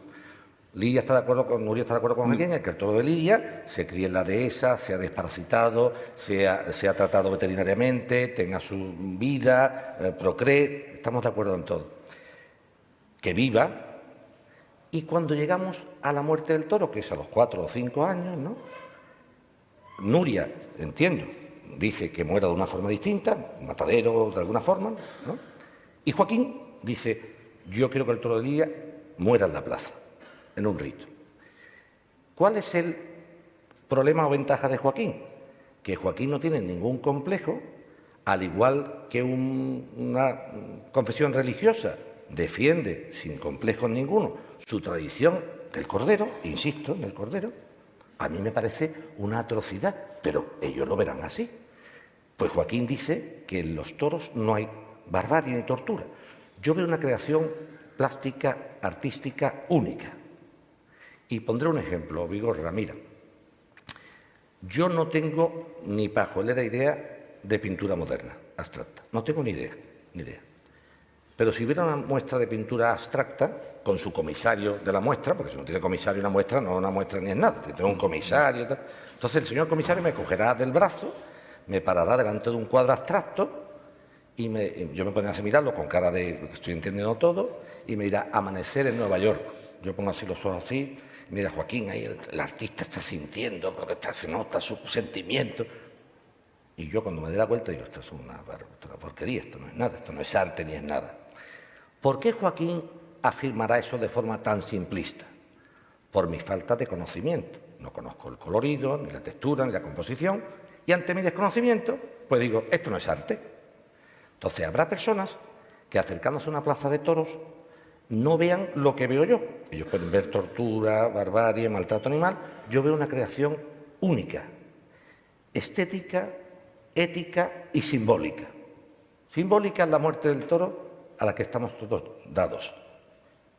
Nuria está de acuerdo con Joaquín en que el toro de Lidia se críe en la dehesa, sea desparasitado, sea tratado veterinariamente, tenga su vida, procree. Estamos de acuerdo en todo. Que viva. Y cuando llegamos a la muerte del toro, que es a los 4 o 5 años, ¿no? Nuria, entiendo, dice que muera de una forma distinta, un matadero de alguna forma, ¿no? Y Joaquín dice, yo quiero que el toro de Lidia muera en la plaza, en un rito. ¿Cuál es el problema o ventaja de Joaquín? Que Joaquín no tiene ningún complejo, al igual que una confesión religiosa defiende sin complejos ninguno su tradición del cordero, insisto en el cordero, a mí me parece una atrocidad, pero ellos lo verán así. Pues Joaquín dice que en los toros no hay barbarie ni tortura. Yo veo una creación plástica, artística única. Y pondré un ejemplo, Vigorra, mira. Yo no tengo ni pajolera idea de pintura moderna, abstracta. No tengo ni idea. Pero si hubiera una muestra de pintura abstracta, con su comisario de la muestra, porque si no tiene comisario una muestra, no es una muestra ni es nada, tiene un comisario y tal. Entonces el señor comisario me cogerá del brazo, me parará delante de un cuadro abstracto y yo me pondré a mirarlo con cara de que estoy entendiendo todo y me dirá Amanecer en Nueva York. Yo pongo así los ojos así, mira Joaquín, ahí el artista está sintiendo, porque se nota su sentimiento. Y yo cuando me dé la vuelta digo, esto es una porquería, esto no es nada, esto no es arte ni es nada. ¿Por qué Joaquín afirmará eso de forma tan simplista? Por mi falta de conocimiento. No conozco el colorido, ni la textura, ni la composición, y ante mi desconocimiento, pues digo, esto no es arte. Entonces habrá personas que acercándose a una plaza de toros no vean lo que veo yo. Ellos pueden ver tortura, barbarie, maltrato animal. Yo veo una creación única, estética, ética y simbólica. Simbólica es la muerte del toro a la que estamos todos dados.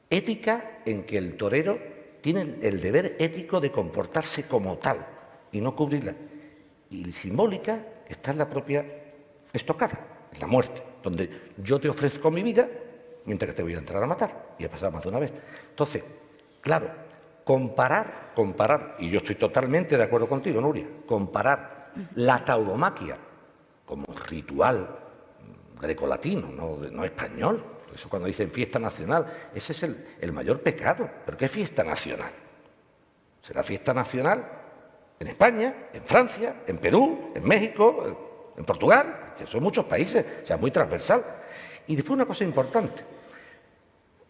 Ética en que el torero tiene el deber ético de comportarse como tal y no cubrirla. Y simbólica está en la propia estocada, en la muerte, donde yo te ofrezco mi vida mientras que te voy a entrar a matar. Y ha pasado más de una vez. Entonces, claro, comparar, y yo estoy totalmente de acuerdo contigo, Nuria, comparar la tauromaquia como un ritual grecolatino, no español. Por eso cuando dicen fiesta nacional, ese es el mayor pecado. ¿Pero qué fiesta nacional? ¿Será fiesta nacional en España, en Francia, en Perú, en México, en Portugal? Que son muchos países, o sea, muy transversal. Y después una cosa importante.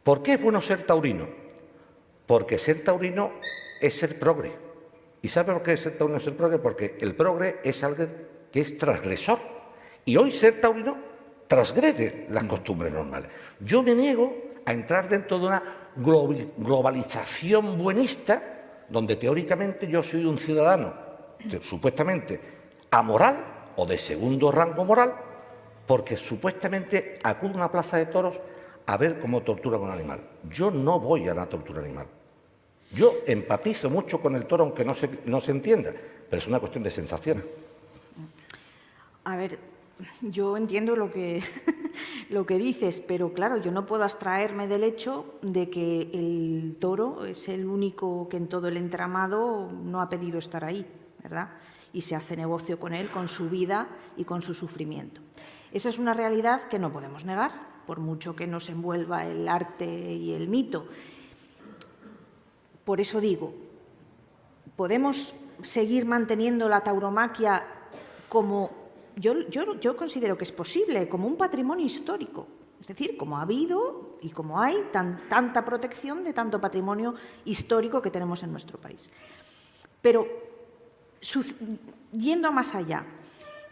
¿Por qué es bueno ser taurino? Porque ser taurino es ser progre. ¿Y sabe por qué ser taurino es ser progre? Porque el progre es algo que es transgresor. Y hoy ser taurino transgrede las costumbres normales. Yo me niego a entrar dentro de una globalización buenista, donde teóricamente yo soy un ciudadano supuestamente amoral o de segundo rango moral, porque supuestamente acudo a una plaza de toros a ver cómo tortura con un animal. Yo no voy a la tortura animal. Yo empatizo mucho con el toro, aunque no se entienda, pero es una cuestión de sensaciones. A ver, yo entiendo lo que dices, pero claro, yo no puedo abstraerme del hecho de que el toro es el único que en todo el entramado no ha pedido estar ahí, ¿verdad? Y se hace negocio con él, con su vida y con su sufrimiento. Esa es una realidad que no podemos negar, por mucho que nos envuelva el arte y el mito. Por eso digo, podemos seguir manteniendo la tauromaquia como... Yo considero que es posible, como un patrimonio histórico. Es decir, como ha habido y como hay tanta protección de tanto patrimonio histórico que tenemos en nuestro país. Pero, yendo más allá,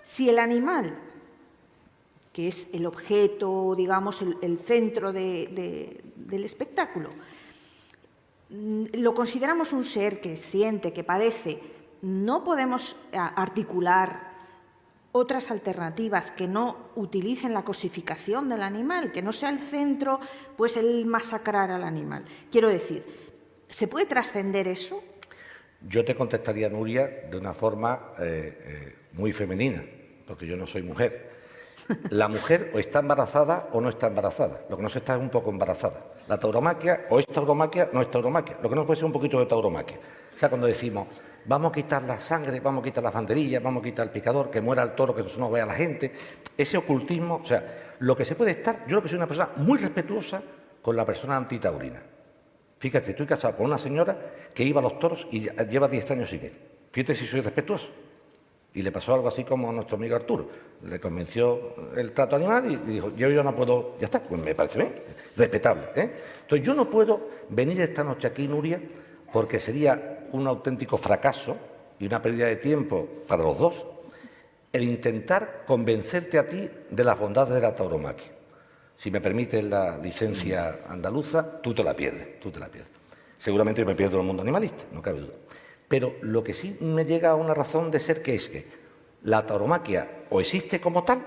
si el animal que es el objeto, digamos, el centro del espectáculo. Lo consideramos un ser que siente, que padece. No podemos articular otras alternativas que no utilicen la cosificación del animal, que no sea el centro, pues el masacrar al animal. Quiero decir, ¿se puede trascender eso? Yo te contestaría, Nuria, de una forma muy femenina, porque yo no soy mujer. La mujer o está embarazada o no está embarazada. Lo que no se está es un poco embarazada. La tauromaquia o es tauromaquia o no es tauromaquia. Lo que no puede ser un poquito de tauromaquia. O sea, cuando decimos, vamos a quitar la sangre, vamos a quitar las banderillas, vamos a quitar el picador, que muera el toro, que no vea la gente, ese ocultismo, o sea, lo que se puede estar, yo creo que soy una persona muy respetuosa con la persona antitaurina. Fíjate, estoy casado con una señora que iba a los toros y lleva 10 años sin ir. Fíjate si soy respetuoso. Y le pasó algo así como a nuestro amigo Arturo. Le convenció el trato animal y dijo, yo no puedo, ya está, pues me parece bien, respetable. Entonces yo no puedo venir esta noche aquí, Nuria, porque sería un auténtico fracaso y una pérdida de tiempo para los dos el intentar convencerte a ti de las bondades de la tauromaquia. Si me permites la licencia andaluza, tú te la pierdes. Seguramente yo me pierdo en el mundo animalista, no cabe duda. Pero lo que sí me llega a una razón de ser que es que la tauromaquia o existe como tal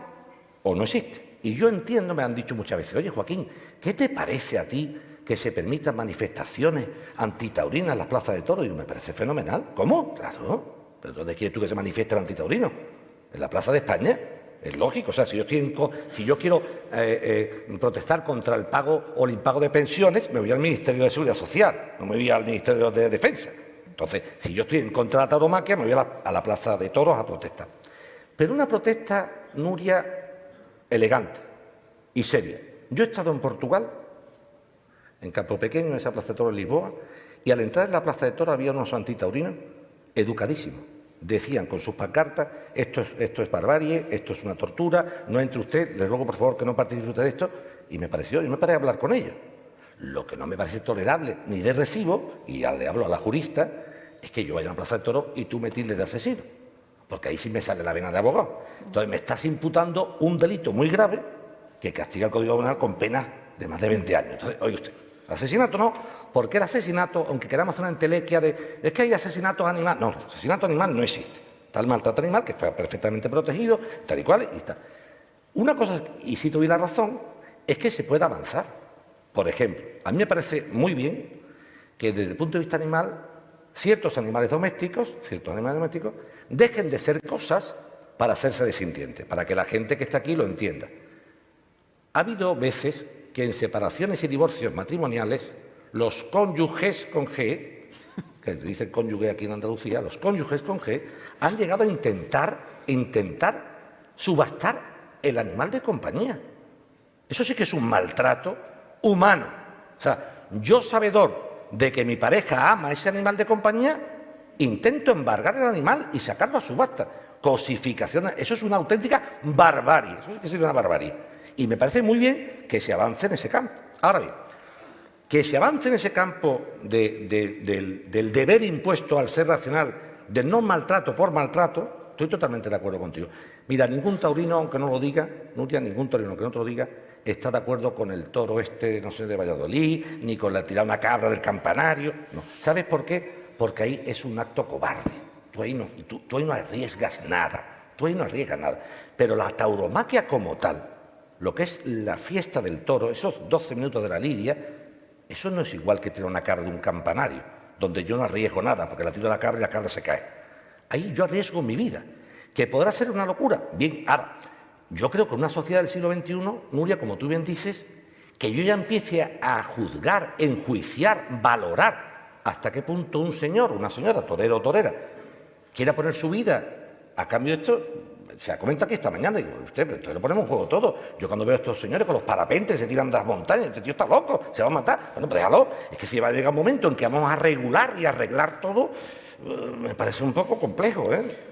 o no existe. Y yo entiendo, me han dicho muchas veces, oye Joaquín, ¿qué te parece a ti que se permitan manifestaciones antitaurinas en las plazas de toros? Y me parece fenomenal. ¿Cómo? Claro. ¿Pero dónde quieres tú que se manifieste el antitaurino? ¿En la Plaza de España? Es lógico. O sea, si yo quiero protestar contra el pago o el impago de pensiones, me voy al Ministerio de Seguridad Social, no me voy al Ministerio de Defensa. Entonces, si yo estoy en contra de la tauromaquia, me voy a la Plaza de Toros a protestar. Pero una protesta, Nuria, elegante y seria. Yo he estado en Portugal, en Campo Pequeño, en esa Plaza de Toros de Lisboa, y al entrar en la Plaza de Toros había unos antitaurinos educadísimos. Decían con sus pancartas, esto es barbarie, esto es una tortura, no entre usted, le ruego por favor que no participe usted de esto, y me pareció, yo me paré a hablar con ellos. Lo que no me parece tolerable ni de recibo, y ya le hablo a la jurista, es que yo vaya a una plaza de toros y tú me tildes de asesino, porque ahí sí me sale la vena de abogado. Entonces me estás imputando un delito muy grave que castiga el Código Penal con penas de más de 20 años. Entonces, oye usted, asesinato no, porque el asesinato, aunque queramos hacer una entelequia de es que hay asesinatos animales, no, asesinato animal no existe. Está el maltrato animal, que está perfectamente protegido, tal y cual, y está. Una cosa, y si te doy la razón, es que se puede avanzar. Por ejemplo, a mí me parece muy bien que desde el punto de vista animal, ciertos animales domésticos, dejen de ser cosas para hacerse desintientes, para que la gente que está aquí lo entienda. Ha habido veces que en separaciones y divorcios matrimoniales, los cónyuges con G, que se dice cónyuge aquí en Andalucía, los cónyuges con G, han llegado a intentar subastar el animal de compañía. Eso sí que es un maltrato humano. O sea, yo sabedor de que mi pareja ama a ese animal de compañía, intento embargar el animal y sacarlo a subasta. Cosificación, eso es una auténtica barbarie, eso sí que es una barbarie. Y me parece muy bien que se avance en ese campo. Ahora bien, que se avance en ese campo del deber impuesto al ser racional, del no maltrato por maltrato, estoy totalmente de acuerdo contigo. Mira, ningún taurino, aunque no lo diga, Nuria, ningún taurino que no te lo diga, está de acuerdo con el toro no sé, de Valladolid, ni con la tirar una cabra del campanario. No. ¿Sabes por qué? Porque ahí es un acto cobarde. Tú ahí no arriesgas nada. Pero la tauromaquia como tal, lo que es la fiesta del toro, esos 12 minutos de la lidia, eso no es igual que tirar una cabra de un campanario, donde yo no arriesgo nada, porque la tiro a la cabra y la cabra se cae. Ahí yo arriesgo mi vida, que podrá ser una locura. Bien, ahora, yo creo que en una sociedad del siglo XXI, Nuria, como tú bien dices, que yo ya empiece a juzgar, enjuiciar, valorar hasta qué punto un señor, una señora, torero o torera, quiera poner su vida a cambio de esto. Se ha comentado aquí esta mañana, digo, usted lo ponemos en juego todo. Yo cuando veo a estos señores con los parapentes se tiran de las montañas, este tío está loco, se va a matar. Bueno, pues déjalo, es que si va a llegar un momento en que vamos a regular y arreglar todo, me parece un poco complejo, ¿eh?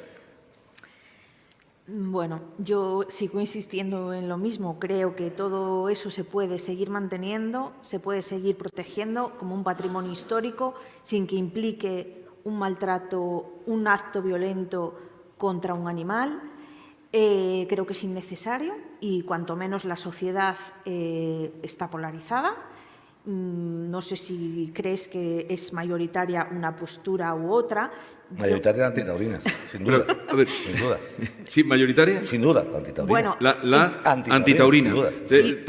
Bueno, yo sigo insistiendo en lo mismo. Creo que todo eso se puede seguir manteniendo, se puede seguir protegiendo como un patrimonio histórico sin que implique un maltrato, un acto violento contra un animal. Creo que es innecesario y cuanto menos la sociedad está polarizada. No sé si crees que es mayoritaria una postura u otra. Mayoritaria antitaurina, sin duda. A ver, sin duda. ¿sí, mayoritaria? Sin duda, antitaurina. Bueno, La antitaurina. antitaurina. Sí.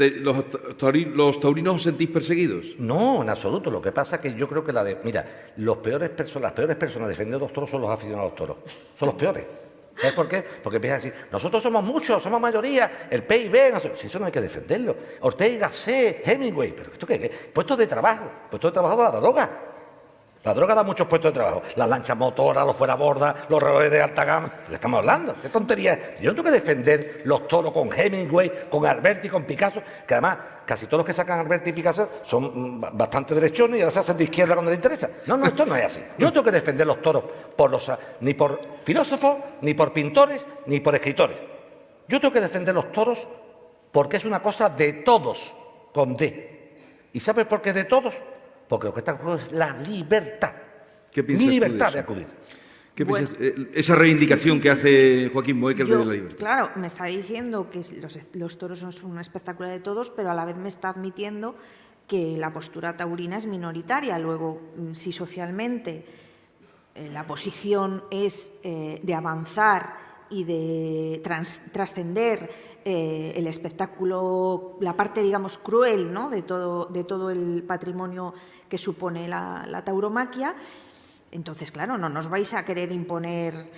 ¿Los taurinos os sentís perseguidos? No, en absoluto. Lo que pasa es que yo creo que mira, las peores personas defendiendo los toros son los aficionados a los toros. Son los peores. ¿Sabes por qué? Porque empiezan a decir, nosotros somos muchos, somos mayoría, el PIB, no sé, si eso no hay que defenderlo. Ortega, C, Hemingway, ¿pero esto qué es? Puestos de trabajo de la droga. La droga da muchos puestos de trabajo. Las lanchas motoras, los fuera borda, los relojes de alta gama. ¿Qué estamos hablando? ¿Qué tontería es? Yo no tengo que defender los toros con Hemingway, con Alberti, con Picasso, que además casi todos los que sacan Alberti y Picasso son bastante derechones y ahora se hacen de izquierda cuando les interesa. No, esto no es así. Yo no tengo que defender los toros ni por filósofos, ni por pintores, ni por escritores. Yo tengo que defender los toros porque es una cosa de todos, con D. ¿Y sabes por qué de todos? Porque lo que está en juego es la libertad. ¿Qué piensas Mi tú libertad de de eso? acudir. ¿Qué Bueno, piensas? Esa reivindicación sí, que hace Joaquín Boecker Yo, de la libertad. Claro, me está diciendo que los toros son un espectáculo de todos, pero a la vez me está admitiendo que la postura taurina es minoritaria. Luego, si socialmente la posición es de avanzar y de trascender el espectáculo, la parte, digamos, cruel, ¿no?, de todo el patrimonio que supone la tauromaquia, entonces, claro, no nos vais a querer imponer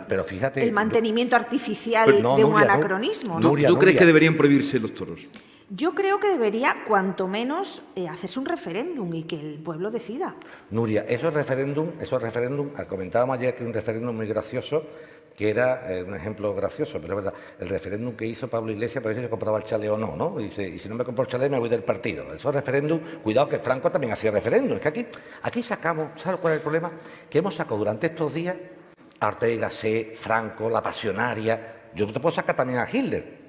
pero fíjate... el mantenimiento artificial pero no, de un Nuria, anacronismo, ¿no? ¿Tú Nuria. crees que deberían prohibirse los toros? Yo creo que debería, cuanto menos, hacerse un referéndum y que el pueblo decida. Nuria, esos referéndum, comentábamos ayer que un referéndum muy gracioso, que era un ejemplo gracioso, pero es verdad, el referéndum que hizo Pablo Iglesias para ver si se compraba el chalet o no, ¿no? Y dice, y si no me compro el chalet me voy del partido. Esos referéndum, cuidado que Franco también hacía referéndum. Es que aquí sacamos, ¿sabes cuál es el problema? Que hemos sacado durante estos días a Ortega, C, Franco, la pasionaria. Yo te puedo sacar también a Hitler.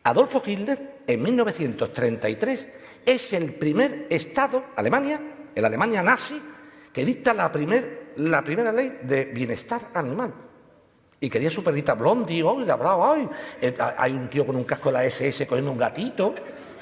Adolfo Hitler, en 1933, es el primer Estado, Alemania, en la Alemania nazi, que dicta la primera ley de bienestar animal. Y quería su perrita Blondie, hoy la hablaba hoy. Hay un tío con un casco de la SS cogiendo un gatito.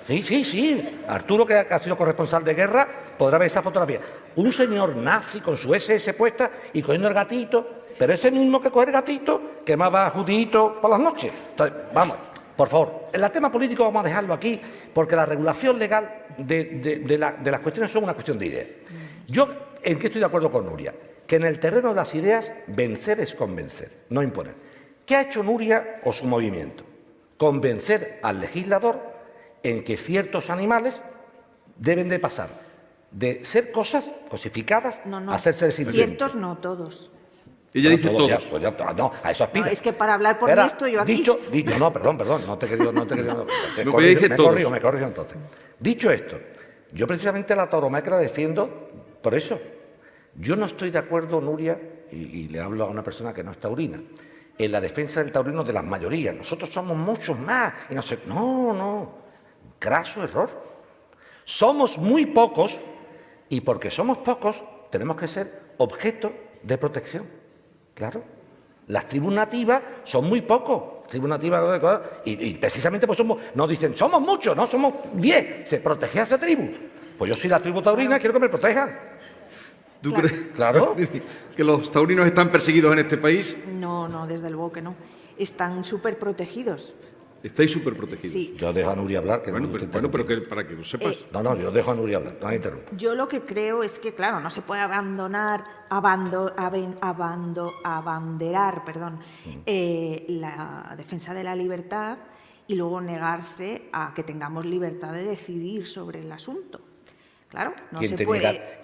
Sí. Arturo, que ha sido corresponsal de guerra, podrá ver esa fotografía. Un señor nazi con su SS puesta y cogiendo el gatito, pero ese mismo que coge el gatito quemaba a Judito por las noches. Entonces, vamos, por favor, el tema político vamos a dejarlo aquí, porque la regulación legal de las cuestiones son una cuestión de ideas. Yo, ¿en qué estoy de acuerdo con Nuria? Que en el terreno de las ideas, vencer es convencer, no imponer. ¿Qué ha hecho Nuria o su movimiento? Convencer al legislador en que ciertos animales deben de pasar de ser cosas cosificadas a ser seres sintientes. Ciertos no, todos. Ella dice todos. No, a eso aspira. No, es que para hablar por mí estoy yo aquí. Perdón, no te he querido. Me corrijo entonces. Dicho esto, yo precisamente la tauromaquia la defiendo por eso. Yo no estoy de acuerdo, Nuria, y le hablo a una persona que no es taurina, en la defensa del taurino de las mayorías. Nosotros somos muchos más. Y no sé. No. Craso error. Somos muy pocos y porque somos pocos tenemos que ser objeto de protección. Claro. Las tribus nativas son muy pocos. Tribus nativas y precisamente pues nos dicen, somos muchos, no somos 10. Se protege a esa tribu. Pues yo soy la tribu taurina, quiero que me protejan. ¿Tú Claro. crees Claro. que los taurinos están perseguidos en este país? No, desde luego que no. Están súper protegidos. Estáis súper protegidos. Sí. Yo dejo a Nuria hablar. Que Bueno, no pero para que lo sepas. No, yo dejo a Nuria hablar, no me interrumpa. Yo lo que creo es que, claro, no se puede abanderar, la defensa de la libertad y luego negarse a que tengamos libertad de decidir sobre el asunto. Claro, no se puede.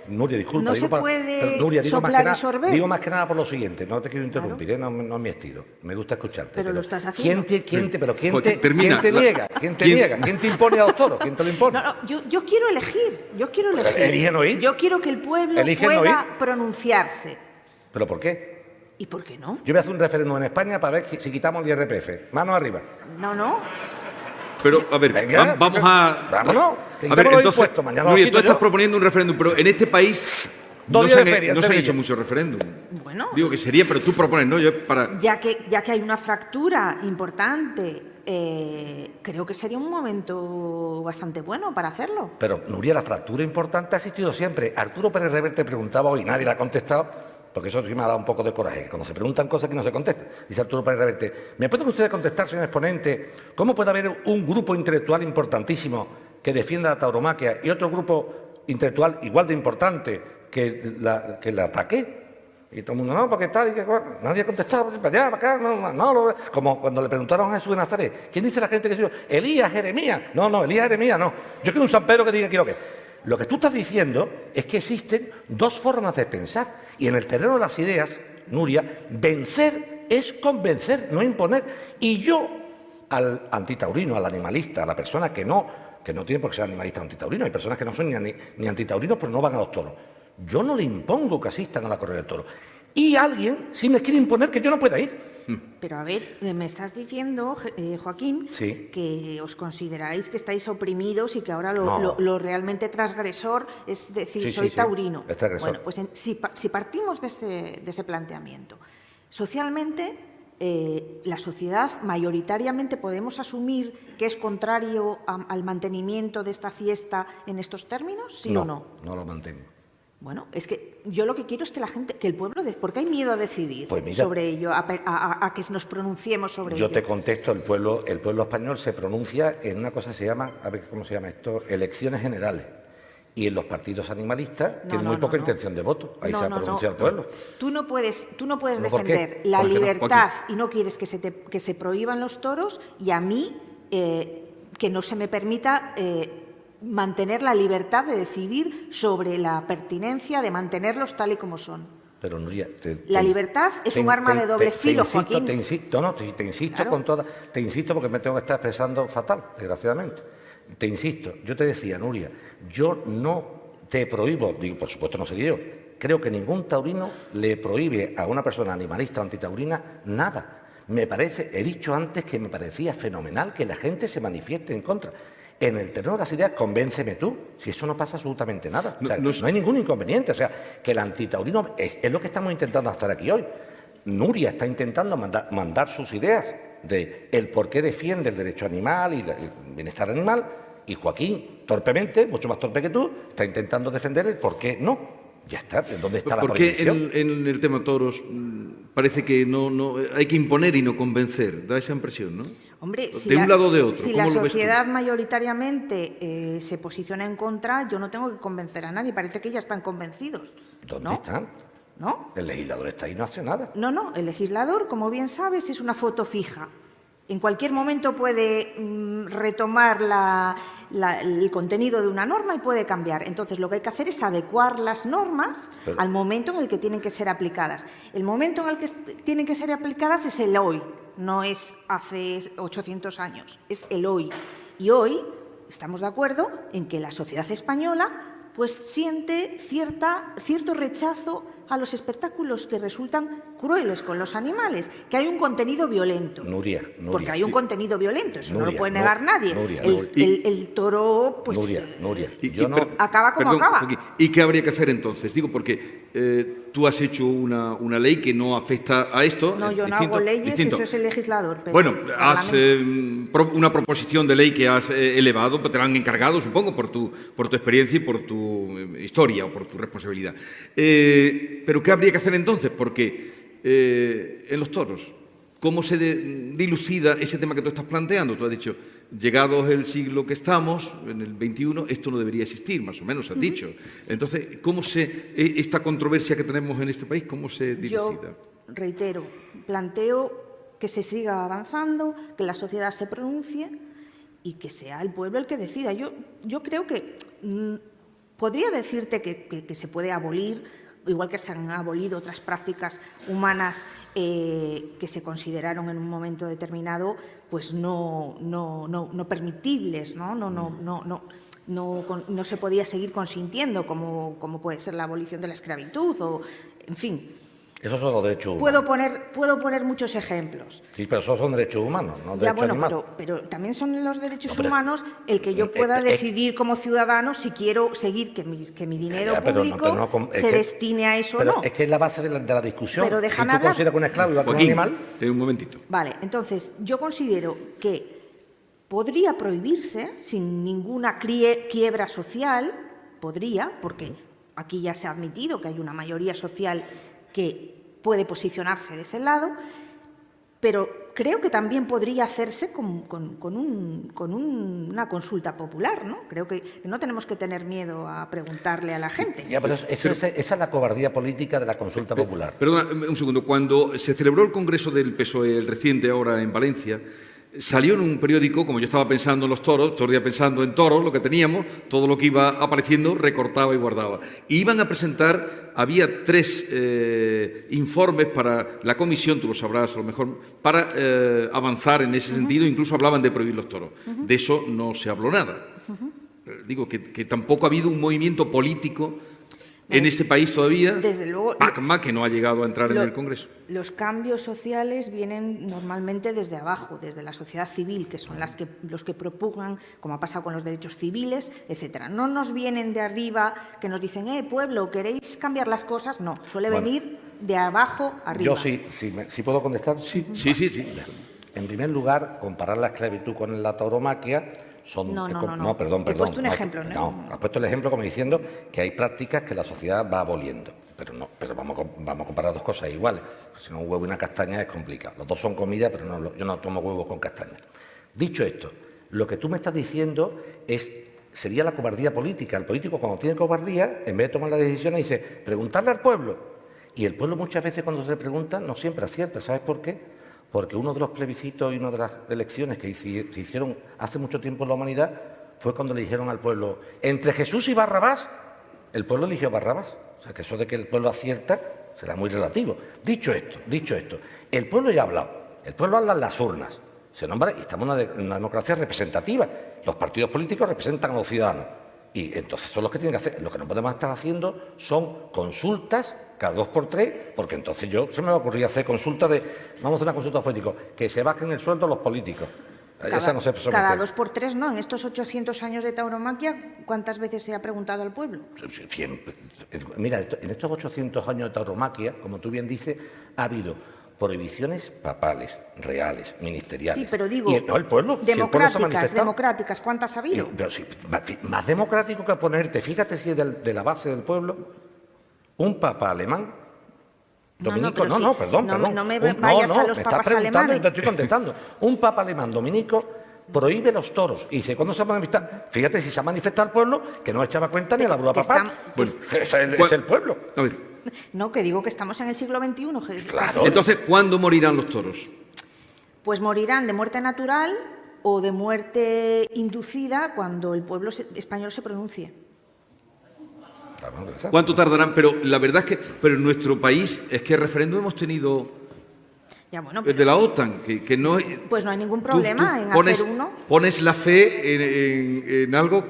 Nuria, disculpa. No se puede soplar y sorber. Digo más que nada por lo siguiente, no te quiero interrumpir, no es mi estilo. Me gusta escucharte. Pero lo estás haciendo. ¿Quién te Termina. niega? ¿Quién te niega? ¿Quién te impone a los toros? ¿Quién te lo impone? No, yo quiero elegir. ¿Eligen oír? Yo quiero que el pueblo ¿Eligen pueda oír? pronunciarse. ¿Pero por qué? ¿Y por qué no? Yo voy a hacer un referéndum en España para ver si quitamos el IRPF. Manos arriba. No. Pero, a ver, Venga, vamos a... vámonos, que A ver, quitamos los entonces, impuestos, mañana los Nuria, quito tú estás yo. proponiendo un referéndum, pero en este país Dos no días se de feria, han hecho Sevilla. muchos referéndums. Bueno, Bueno, digo que sería, pero tú propones, ¿no? Yo para... ya que hay una fractura importante, creo que sería un momento bastante bueno para hacerlo. Pero, Nuria, la fractura importante ha existido siempre. Arturo Pérez Reverte preguntaba hoy, nadie le ha contestado, porque eso sí me ha dado un poco de coraje. Cuando se preguntan cosas que no se contestan. Dice Arturo Pérez Reverte, ¿me pueden ustedes contestar, señor exponente, cómo puede haber un grupo intelectual importantísimo que defienda la tauromaquia y otro grupo intelectual igual de importante que la ataque? Y todo el mundo, no, porque tal y que cual. Nadie ha contestado, para allá, para acá, no. Como cuando le preguntaron a Jesús de Nazaret, ¿quién dice la gente que soy yo? Elías, Jeremías. No, Elías, Jeremías, no. Yo quiero un San Pedro que diga que lo que. Lo que tú estás diciendo es que existen dos formas de pensar. Y en el terreno de las ideas, Nuria, vencer es convencer, no imponer. Y yo, al antitaurino, al animalista, a la persona que no tiene por qué ser animalista o antitaurino, hay personas que no son ni antitaurinos, pero no van a los toros. Yo no le impongo que asistan a la corrida de toros. Y alguien sí me quiere imponer que yo no pueda ir. Pero a ver, me estás diciendo, Joaquín, sí, que os consideráis que estáis oprimidos y que ahora lo realmente transgresor es decir, soy taurino. Es transgresor. Bueno, pues si partimos de ese planteamiento, socialmente, la sociedad mayoritariamente podemos asumir que es contrario al mantenimiento de esta fiesta en estos términos, ¿sí o no? No lo mantengo. Bueno, es que yo lo que quiero es que la gente, que el pueblo, porque hay miedo a decidir pues mira, sobre ello, a que nos pronunciemos sobre ello. Yo te contesto, el pueblo español se pronuncia en una cosa que se llama, a ver cómo se llama esto, elecciones generales. Y en los partidos animalistas tienen muy poca intención de voto. Ahí se ha pronunciado el pueblo. Tú no puedes defender la libertad y no quieres que se prohíban los toros, y a mí que no se me permita mantener la libertad de decidir sobre la pertinencia de mantenerlos tal y como son. Pero, Nuria, la libertad es un arma de doble filo, Joaquín. Te insisto claro. Te insisto porque me tengo que estar expresando fatal, desgraciadamente. Te insisto, yo te decía, Nuria, yo no te prohíbo, digo, por supuesto no sería yo, creo que ningún taurino le prohíbe a una persona animalista o antitaurina nada. He dicho antes que me parecía fenomenal que la gente se manifieste en contra. En el terreno de las ideas, convénceme tú, si eso no pasa absolutamente nada. O sea, no hay ningún inconveniente. O sea, que el antitaurino es lo que estamos intentando hacer aquí hoy. Nuria está intentando mandar sus ideas de el por qué defiende el derecho animal y el bienestar animal, y Joaquín, torpemente, mucho más torpe que tú, está intentando defender el por qué no. Ya está, ¿dónde está la prohibición? ¿Por qué en el tema toros parece que no hay que imponer y no convencer? Da esa impresión, ¿no? Hombre, de un lado o de otro. Si la sociedad mayoritariamente se posiciona en contra, yo no tengo que convencer a nadie. Parece que ya están convencidos. ¿Dónde están? ¿No? El legislador está ahí, no hace nada. No, el legislador, como bien sabes, es una foto fija. En cualquier momento puede retomar el contenido de una norma y puede cambiar. Entonces, lo que hay que hacer es adecuar las normas al momento en el que tienen que ser aplicadas. El momento en el que tienen que ser aplicadas es el hoy, no es hace 800 años, es el hoy. Y hoy estamos de acuerdo en que la sociedad española pues siente cierto rechazo a los espectáculos que resultan crueles con los animales, que hay un contenido violento. Nuria. Porque hay un contenido violento, eso no lo puede negar nadie. El toro, pues, Nuria. Acaba como acaba. ¿Y qué habría que hacer entonces? Digo, porque tú has hecho una ley que no afecta a esto. No, yo no hago leyes, eso es el legislador. Pero bueno, has una proposición de ley que has elevado, te la han encargado, supongo, por tu experiencia y por tu historia o por tu responsabilidad. Pero ¿qué habría que hacer entonces? Porque en los toros, ¿cómo se dilucida ese tema que tú estás planteando? Tú has dicho, llegados el siglo que estamos, en el XXI, esto no debería existir, más o menos has dicho. Sí. Entonces, ¿cómo esta controversia que tenemos en este país, cómo se dilucida? Yo reitero, planteo que se siga avanzando, que la sociedad se pronuncie y que sea el pueblo el que decida. Yo creo que podría decirte que se puede abolir, igual que se han abolido otras prácticas humanas que se consideraron en un momento determinado pues no permitibles, no se podía seguir consintiendo, como puede ser la abolición de la esclavitud, o en fin. Esos son los derechos humanos. Puedo poner muchos ejemplos. Sí, pero esos son derechos humanos, no Ya, derechos bueno, animales. pero también son los derechos No, pero- humanos el que yo pueda decidir como ciudadano si quiero seguir que mi dinero Ya, pero público es se que- destine a eso o pero no. es que es la base de la discusión. Pero si déjame tú hablar. consideras que un esclavo igual que un Joaquín, animal... un momentito. Vale, entonces yo considero que podría prohibirse sin ninguna quiebra social, porque aquí ya se ha admitido que hay una mayoría social que puede posicionarse de ese lado, pero creo que también podría hacerse con una consulta popular, ¿no? Creo que no tenemos que tener miedo a preguntarle a la gente. Ya, pero esa es la cobardía política de la consulta popular. Perdona, un segundo. Cuando se celebró el Congreso del PSOE, el reciente ahora en Valencia, salió en un periódico, como yo estaba pensando en los toros, todo el día pensando en toros, lo que teníamos, todo lo que iba apareciendo, recortaba y guardaba. Y iban a presentar, había 3 informes para la comisión, tú lo sabrás a lo mejor, para avanzar en ese sentido, incluso hablaban de prohibir los toros. De eso no se habló nada. Digo que tampoco ha habido un movimiento político en este país todavía, Desde luego, PACMA, que no ha llegado a entrar en el Congreso. Los cambios sociales vienen normalmente desde abajo, desde la sociedad civil, que son los que propugnan, como ha pasado con los derechos civiles, etcétera. No nos vienen de arriba que nos dicen, pueblo, ¿queréis cambiar las cosas? No, suele venir de abajo arriba. Yo sí puedo contestar. Sí. En primer lugar, comparar la esclavitud con la tauromaquia son... No. Perdón. He puesto un ejemplo, ¿no? No, has puesto el ejemplo como diciendo que hay prácticas que la sociedad va aboliendo. Pero vamos a comparar dos cosas iguales. Si no, un huevo y una castaña es complicado. Los dos son comida, pero yo no tomo huevos con castaña. Dicho esto, lo que tú me estás diciendo sería la cobardía política. El político, cuando tiene cobardía, en vez de tomar las decisiones, dice, preguntarle al pueblo. Y el pueblo muchas veces cuando se le pregunta no siempre acierta. ¿Sabes por qué? Porque uno de los plebiscitos y una de las elecciones que se hicieron hace mucho tiempo en la humanidad fue cuando le dijeron al pueblo, entre Jesús y Barrabás, el pueblo eligió a Barrabás. O sea, que eso de que el pueblo acierta será muy relativo. Dicho esto, el pueblo ya ha hablado. El pueblo habla en las urnas. Se nombra, y estamos en una democracia representativa. Los partidos políticos representan a los ciudadanos. Y entonces son los que tienen que hacer. Lo que no podemos estar haciendo son consultas cada 2 por 3, porque entonces se me va a ocurrir hacer consultas vamos a hacer una consulta política, que se bajen el sueldo los políticos. Cada 2 por 3 no. En estos 800 años de tauromaquia, ¿cuántas veces se ha preguntado al pueblo? Siempre. Mira, en estos 800 años de tauromaquia, como tú bien dices, ha habido prohibiciones papales, reales, ministeriales. Sí, pero digo, el pueblo, democráticas, ¿cuántas ha habido? Pero sí, más democrático que ponerte, fíjate si es de la base del pueblo, un papa alemán, dominico, perdón. No me vayas a los papas alemanes. Te estoy contestando. Un papa alemán, dominico, prohíbe los toros. Y dice, ¿cuándo se ha manifestado? Fíjate si se ha manifestado el pueblo, que no echaba cuenta ni a la brúa papal. Es el pueblo. A ver. No, que digo que estamos en el siglo XXI. Claro. Entonces, ¿cuándo morirán los toros? Pues morirán de muerte natural o de muerte inducida cuando el pueblo español se pronuncie. ¿Cuánto tardarán? Pero la verdad es que en nuestro país es que referéndum hemos tenido el de la OTAN, que no... Pues no hay ningún problema en hacer uno. ¿Pones la fe en algo?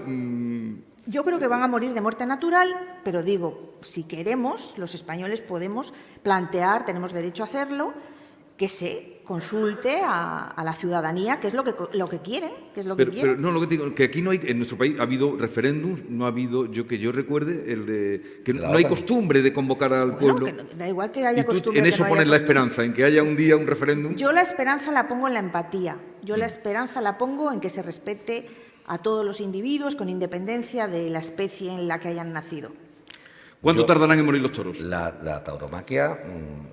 Yo creo que van a morir de muerte natural, pero digo, si queremos, los españoles podemos plantear, tenemos derecho a hacerlo, que se consulte a la ciudadanía, que es lo que quieren, Pero no, lo que digo, que aquí no hay, en nuestro país ha habido referéndums, no ha habido, que yo recuerde, el de que no hay costumbre de convocar al pueblo. Da igual que haya costumbre. Y tú en eso pones la esperanza, en que haya un día un referéndum. Yo la esperanza la pongo en la empatía, la esperanza la pongo en que se respete a todos los individuos con independencia de la especie en la que hayan nacido. ¿Cuánto tardarán en morir los toros? La tauromaquia,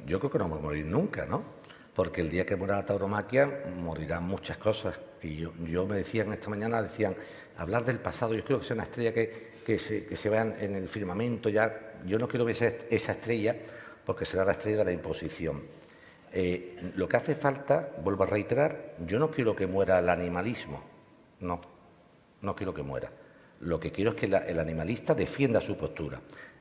yo creo que no va a morir nunca, ¿no? Porque el día que muera la tauromaquia morirán muchas cosas. Y yo me decían esta mañana, hablar del pasado, yo creo que es una estrella que se vean en el firmamento ya. Yo no quiero ver esa estrella porque será la estrella de la imposición. Lo que hace falta, vuelvo a reiterar, yo no quiero que muera el animalismo, no quiero que muera. Lo que quiero es que el animalista defienda su postura.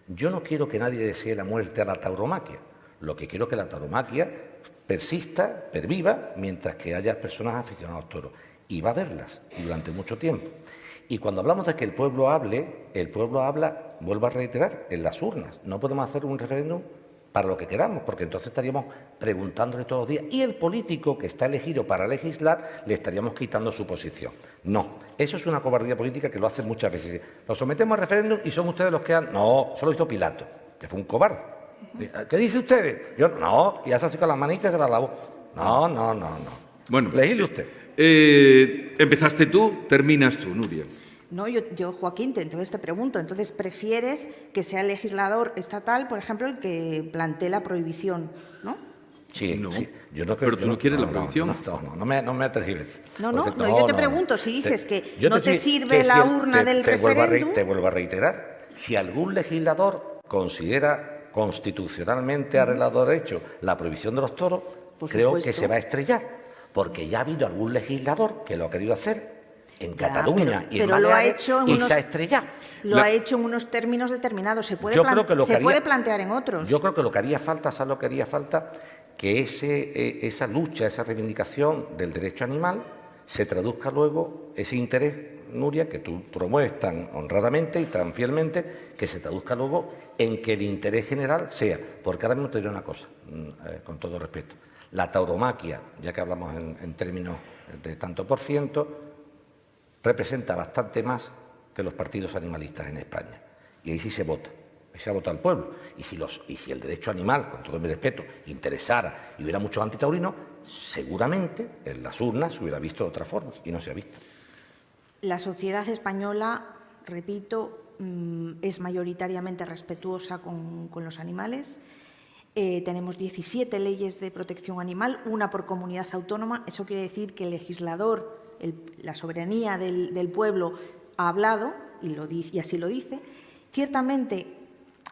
Yo no quiero que nadie desee la muerte a la tauromaquia. Lo que quiero es que la tauromaquia persista, perviva, mientras que haya personas aficionadas a los toros. Y va a haberlas, y durante mucho tiempo. Y cuando hablamos de que el pueblo habla, vuelvo a reiterar, en las urnas. No podemos hacer un referéndum para lo que queramos, porque entonces estaríamos preguntándole todos los días. Y el político que está elegido para legislar, le estaríamos quitando su posición. No, eso es una cobardía política que lo hacen muchas veces. Lo sometemos a referéndum y son ustedes los que han... No, solo hizo Pilato, que fue un cobarde. ¿Qué dice ustedes? Yo, no, y hace así con las manitas y se las lavó. No. Bueno, legisle usted. Empezaste tú, terminas tú, Nuria. No, yo, Joaquín, entonces te pregunto, entonces ¿prefieres que sea el legislador estatal, por ejemplo, el que plantee la prohibición, no? Sí, No, sí. Yo no, pero tú no quieres la prohibición. No me tergiverses. Yo te pregunto, si dices que no te sirve la urna del referéndum... Te vuelvo a reiterar, si algún legislador considera constitucionalmente arreglado derecho la prohibición de los toros, creo que se va a estrellar, porque ya ha habido algún legislador que lo ha querido hacer en Cataluña y en Baleares y se ha estrellado. Lo ha hecho en unos términos determinados, se puede plantear en otros. Yo creo que lo que haría falta, ¿sabes lo que haría falta? Que esa lucha, esa reivindicación del derecho animal se traduzca luego, ese interés, Nuria, que tú promueves tan honradamente y tan fielmente, que se traduzca luego en que el interés general sea, porque ahora mismo te diré una cosa, con todo respeto, la tauromaquia, ya que hablamos en términos de tanto por ciento, representa bastante más que los partidos animalistas en España. Y ahí sí se vota. Ahí se ha votado al pueblo. Y si el derecho animal, con todo mi respeto, interesara y hubiera muchos antitaurinos, seguramente en las urnas se hubiera visto de otra forma y no se ha visto. La sociedad española, repito, es mayoritariamente respetuosa con los animales. Tenemos 17 leyes de protección animal, una por comunidad autónoma. Eso quiere decir que el legislador, la soberanía del pueblo ha hablado y así lo dice. Ciertamente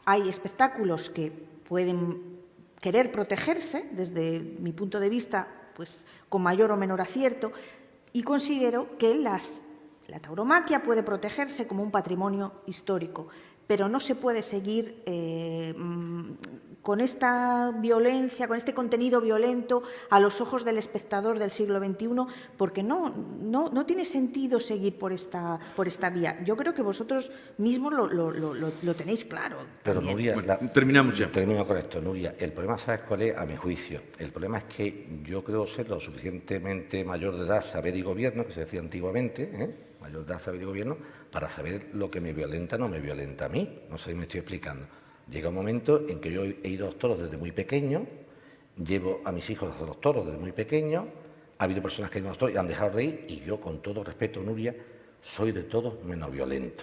hay espectáculos que pueden querer protegerse, desde mi punto de vista, pues con mayor o menor acierto, y considero que la tauromaquia puede protegerse como un patrimonio histórico, pero no se puede seguir con esta violencia, con este contenido violento a los ojos del espectador del siglo XXI, porque no tiene sentido seguir por esta vía. Yo creo que vosotros mismos lo tenéis claro. Pero Nuria, terminamos ya. Termino con esto, Nuria. El problema, ¿sabes cuál es? A mi juicio. El problema es que yo creo ser lo suficientemente mayor de edad, saber y gobierno, que se decía antiguamente, mayor de edad, saber y gobierno, para saber lo que me violenta no me violenta a mí. No sé si me estoy explicando. Llega un momento en que yo he ido a los toros desde muy pequeño, llevo a mis hijos a los toros desde muy pequeño, ha habido personas que han ido a los toros y han dejado de ir, y yo, con todo respeto, Nuria, soy de todos menos violento.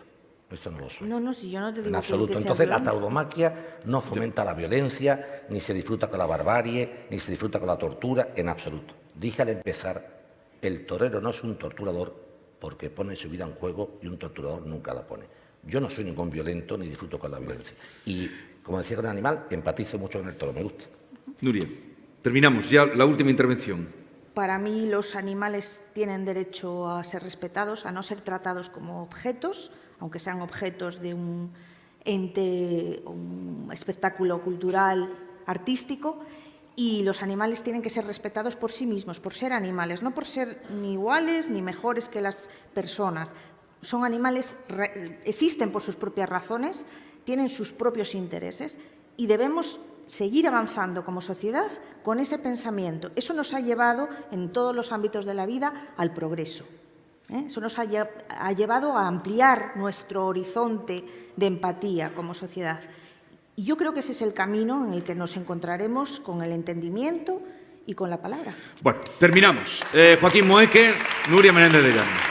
Eso no lo soy. No, si yo no te digo en absoluto. Que entonces, sea la tauromaquia no fomenta la violencia, ni se disfruta con la barbarie, ni se disfruta con la tortura, en absoluto. Dije al empezar, el torero no es un torturador porque pone su vida en juego y un torturador nunca la pone. Yo no soy ningún violento ni disfruto con la violencia. Y, como decía con el animal, empatizo mucho con el toro, me gusta. Nuria, terminamos ya la última intervención. Para mí los animales tienen derecho a ser respetados, a no ser tratados como objetos, aunque sean objetos de un ente, un espectáculo cultural, artístico, y los animales tienen que ser respetados por sí mismos, por ser animales, no por ser ni iguales ni mejores que las personas. Son animales, existen por sus propias razones, tienen sus propios intereses y debemos seguir avanzando como sociedad con ese pensamiento. Eso nos ha llevado en todos los ámbitos de la vida al progreso. Eso nos ha llevado a ampliar nuestro horizonte de empatía como sociedad. Y yo creo que ese es el camino en el que nos encontraremos con el entendimiento y con la palabra. Bueno, terminamos. Joaquín Moecker, Nuria Menéndez de Llano.